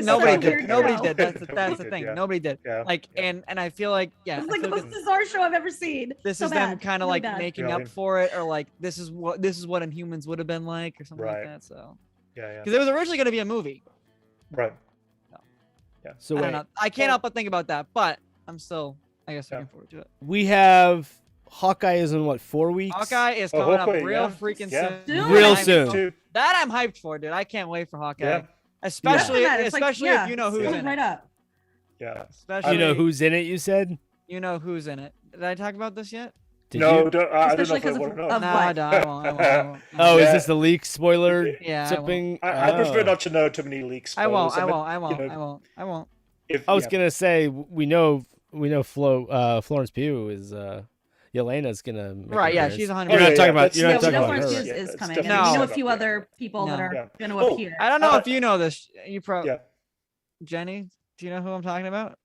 nobody did. Nobody did. That's the thing. Yeah. Nobody did. Yeah. Like and I feel like it's like the most bizarre show I've ever seen. This is them kind of like making up for it, or like this is what Inhumans would have been like, or something like that. So because it was originally going to be a movie. Right. No. Yeah. So I don't know. I can't help but think about that, but I'm still, I guess, looking forward to it. We have. Hawkeye is in what, 4 weeks? Hawkeye is coming up real freaking soon. Real soon. That I'm hyped for, dude. I can't wait for Hawkeye. Yeah. Especially if you know who's in it. Right up. Yeah. Especially you know who's in it, you said? You know who's in it. Did I talk about this yet? I don't know if I want to know. No, I won't. Oh, is this the leak spoiler? Yeah. Something? I prefer not to know too many leaks. I won't. I won't. I was gonna say we know Florence Pugh is Yelena's gonna make she's 100%. You're not talking about her. Florence Pugh is coming. And we know a few other people that are gonna appear. I don't know if you know this. You probably Jenny, do you know who I'm talking about?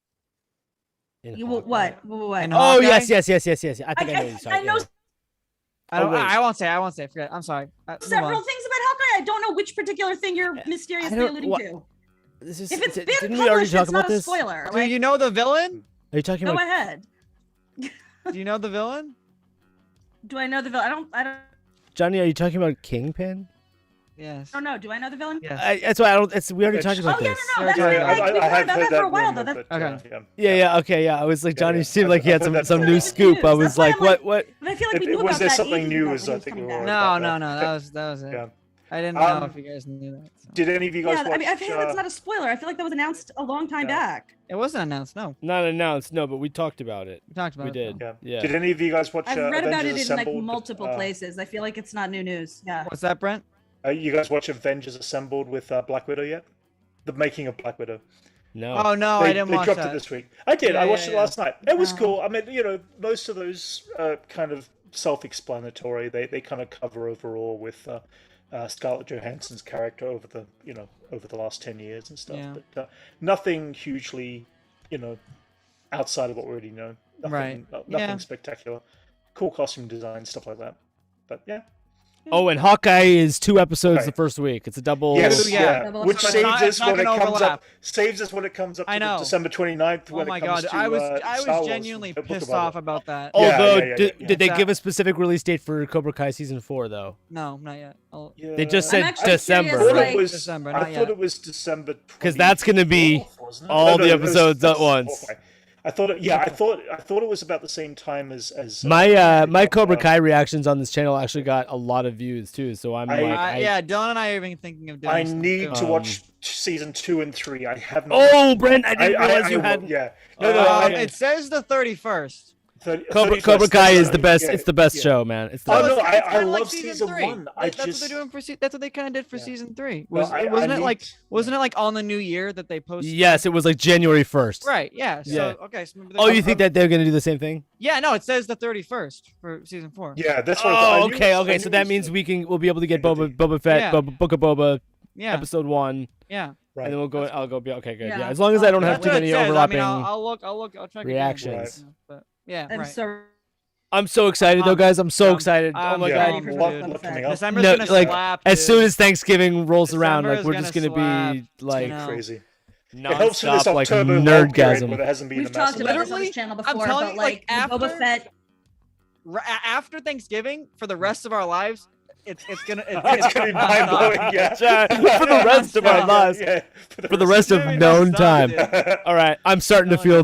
What? Oh yes. I think I know. I won't say. Forget. I'm sorry. Several things about Hawkeye. I don't know which particular thing you're mysteriously alluding to. If it's been didn't we already talk about this? Spoiler. Do you know the villain? Are you talking about? Go ahead. Do you know the villain? Do I know the villain? I don't. Johnny, are you talking about Kingpin? Yes. Oh no, do I know the villain? Yes. That's why I don't. We already talked about this. Oh yeah, no. That's we've heard about that for a while though. Okay. Yeah. I was like, Johnny seemed like he had some new scoop. I was like, what? But I feel like we knew about that. Was there something new? I think we were. No. That was it. Yeah. I didn't know if you guys knew that. So. Did any of you guys watch? I mean, I feel like that's not a spoiler. I feel like that was announced a long time back. It wasn't announced, no. Not announced, no, but we talked about it. We talked about it. We did. Yeah. Did any of you guys watch? I've read about it in Assembled, like multiple places. I feel like it's not new news. Yeah. What's that, Brent? You guys watch Avengers Assembled with Black Widow yet? The making of Black Widow. No. Oh no, I didn't watch that. They dropped it this week. I did. I watched it last night. It was cool. I mean, most of those kind of self-explanatory. They kind of cover overall with Scarlett Johansson's character over the last 10 years and stuff. Yeah. But nothing hugely, outside of what we already know. Nothing spectacular. Cool costume design, stuff like that. But yeah. Oh, and Hawkeye is 2 episodes the first week. It's a double. Yes, yeah. Which But saves us when it comes overlap. up. Saves us when it comes up I to know. December 29th. Oh When my it comes god, to, I was Star Wars, genuinely Book of pissed Boba. off about that. Although, Yeah. did they give a specific release date for Cobra Kai season 4 though? No, not yet. They just I'm said actually December. curious, I like- December, I not thought yet. it was December 24th. Because that's going to be wasn't it? all the it was- episodes at that's- once. okay. I thought it was about the same time as My Cobra Kai reactions on this channel actually got a lot of views too. So I'm Yeah, Dylan and I are even thinking of doing. I stuff, need too. to watch season 2 and 3. I have not. Oh, Brent, I didn't realize you had. Yeah. No. It says the 31st. Cobra Kai is the best. It's the best show, man. It's the Oh, best. no, I kinda love like season 3. 1. That's what they're doing for. That's what they kind of did for season 3. No, Wasn't it like on the new year that they posted? Yes, it was like January 1st. Right. Yeah. So Yeah. okay. So maybe Oh, you think that they're gonna do the same thing? Yeah. No, it says the 31st for season 4. Yeah, that's what I thought. Oh, okay. So that means we'll be able to get Boba Fett, Yeah. Book of Boba, Yeah. episode 1, Yeah. Right. and then we'll go. I'll go. Okay, good. Yeah. Yeah, as long as I don't have That's too what it many says. overlapping. I mean, I'll look. I'll check reactions. Again, but yeah. I'm right. so I'm so excited though, guys. I'm so excited. Oh I'm my yeah, god. for lot Boba coming Fett. up. December's No, gonna like, slap. As dude. soon as Thanksgiving rolls around, December like is we're gonna just gonna slap. be like know. Crazy. It helps in this nonstop, like October lull period where nerdgasm. there hasn't been we've a talked massive. about this on Literally, this channel I'm before, telling but you, like the after- Boba Fett. After Thanksgiving, for the rest of our lives, it's gonna It's gonna be mind blowing, yeah. For the rest of our lives. Yeah, For the rest of Maybe known nonstop, time. dude. All right, I'm starting to Oh, feel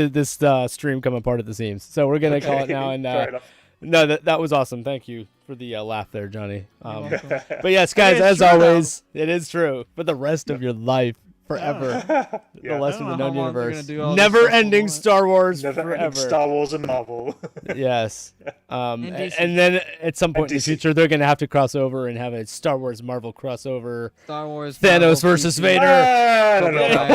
this stream come apart at the seams. So we're gonna call it now. And Fair enough. no, that was awesome. Thank you for the laugh there, Johnny. You're welcome. But yes, guys, It's as true, always, it is true. For the rest of your life, forever, Yeah. the rest I of the don't know known how long they're universe, gonna do all this stuff never-ending for. Star Wars Never ending forever. Star Wars and Marvel. Yes. And DC. And then at some point in the DC. future, they're gonna have to cross over and have a Star Wars Marvel crossover. Star Wars. Thanos Marvel, versus DC. Vader. I don't know about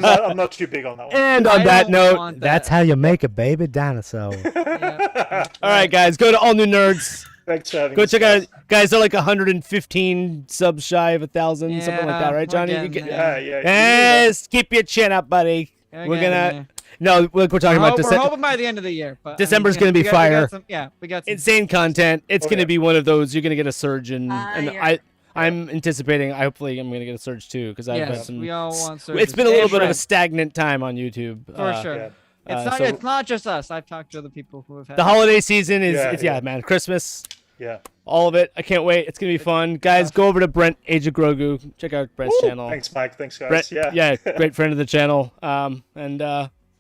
that. I'm not too big on that one. And I on that don't note, want that's that. how you make a baby dinosaur. Yeah. All right, guys, go to All New Nerds. Thanks for having Go us, check out, guys. They're like 115 subs shy of 1,000, something like that, right, we're Johnny? You getting get, there. Yeah. yes, keep your chin up, buddy. We're getting gonna there. no, look, we're talking about We're December. hoping by the end of the year. But December's I mean, gonna be we got fire. some, we got some. Insane content. It's Oh, gonna yeah. be one of those. You're gonna get a surge, and Yeah. I'm anticipating. Hopefully, I'm gonna get a surge too because I've had Yes, some. we all want. It's surges. been a little bit of a Trend, stagnant time on YouTube. for sure. yeah. It's not. so- It's not just us. I've talked to other people who have had. The holiday season is, Yeah. man. Christmas, Yeah. all of it. I can't wait. It's gonna be fun, guys. Go over to Brent Age of Grogu. Check out Brent's channel. Thanks, Mike. Thanks, guys. Brent, Yeah. great friend of the channel. And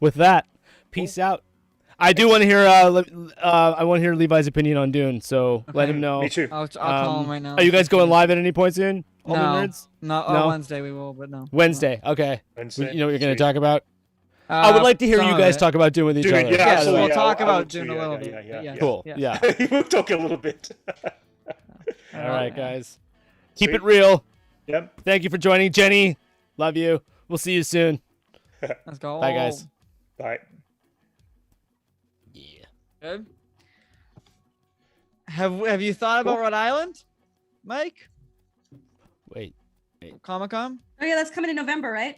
with that, peace out. I do want to hear. I want to hear Levi's opinion on Dune. So let him know. Me too. I'll call him right now. Are you guys going live at any point soon? All the No. nerds? No. No? Wednesday we will, but no. Wednesday. Okay. Wednesday. You know what you're going to Sweet. talk about? I would like to hear some you of guys it. talk about Dune with each Dune, other. yeah, Yes, absolutely, we'll yeah, talk I about would too, Dune a yeah, little yeah, bit. yeah, Yes, Cool. yes. Yeah. We'll talk a little bit. All right, guys. Keep Sweet. it real. Yep. Thank you for joining, Jenny. Love you. We'll see you soon. Let's go. Bye, guys. Bye. Yeah. Good. Have you thought about Rhode Island, Mike? Wait. Comic-Con? Oh yeah, that's coming in November, right?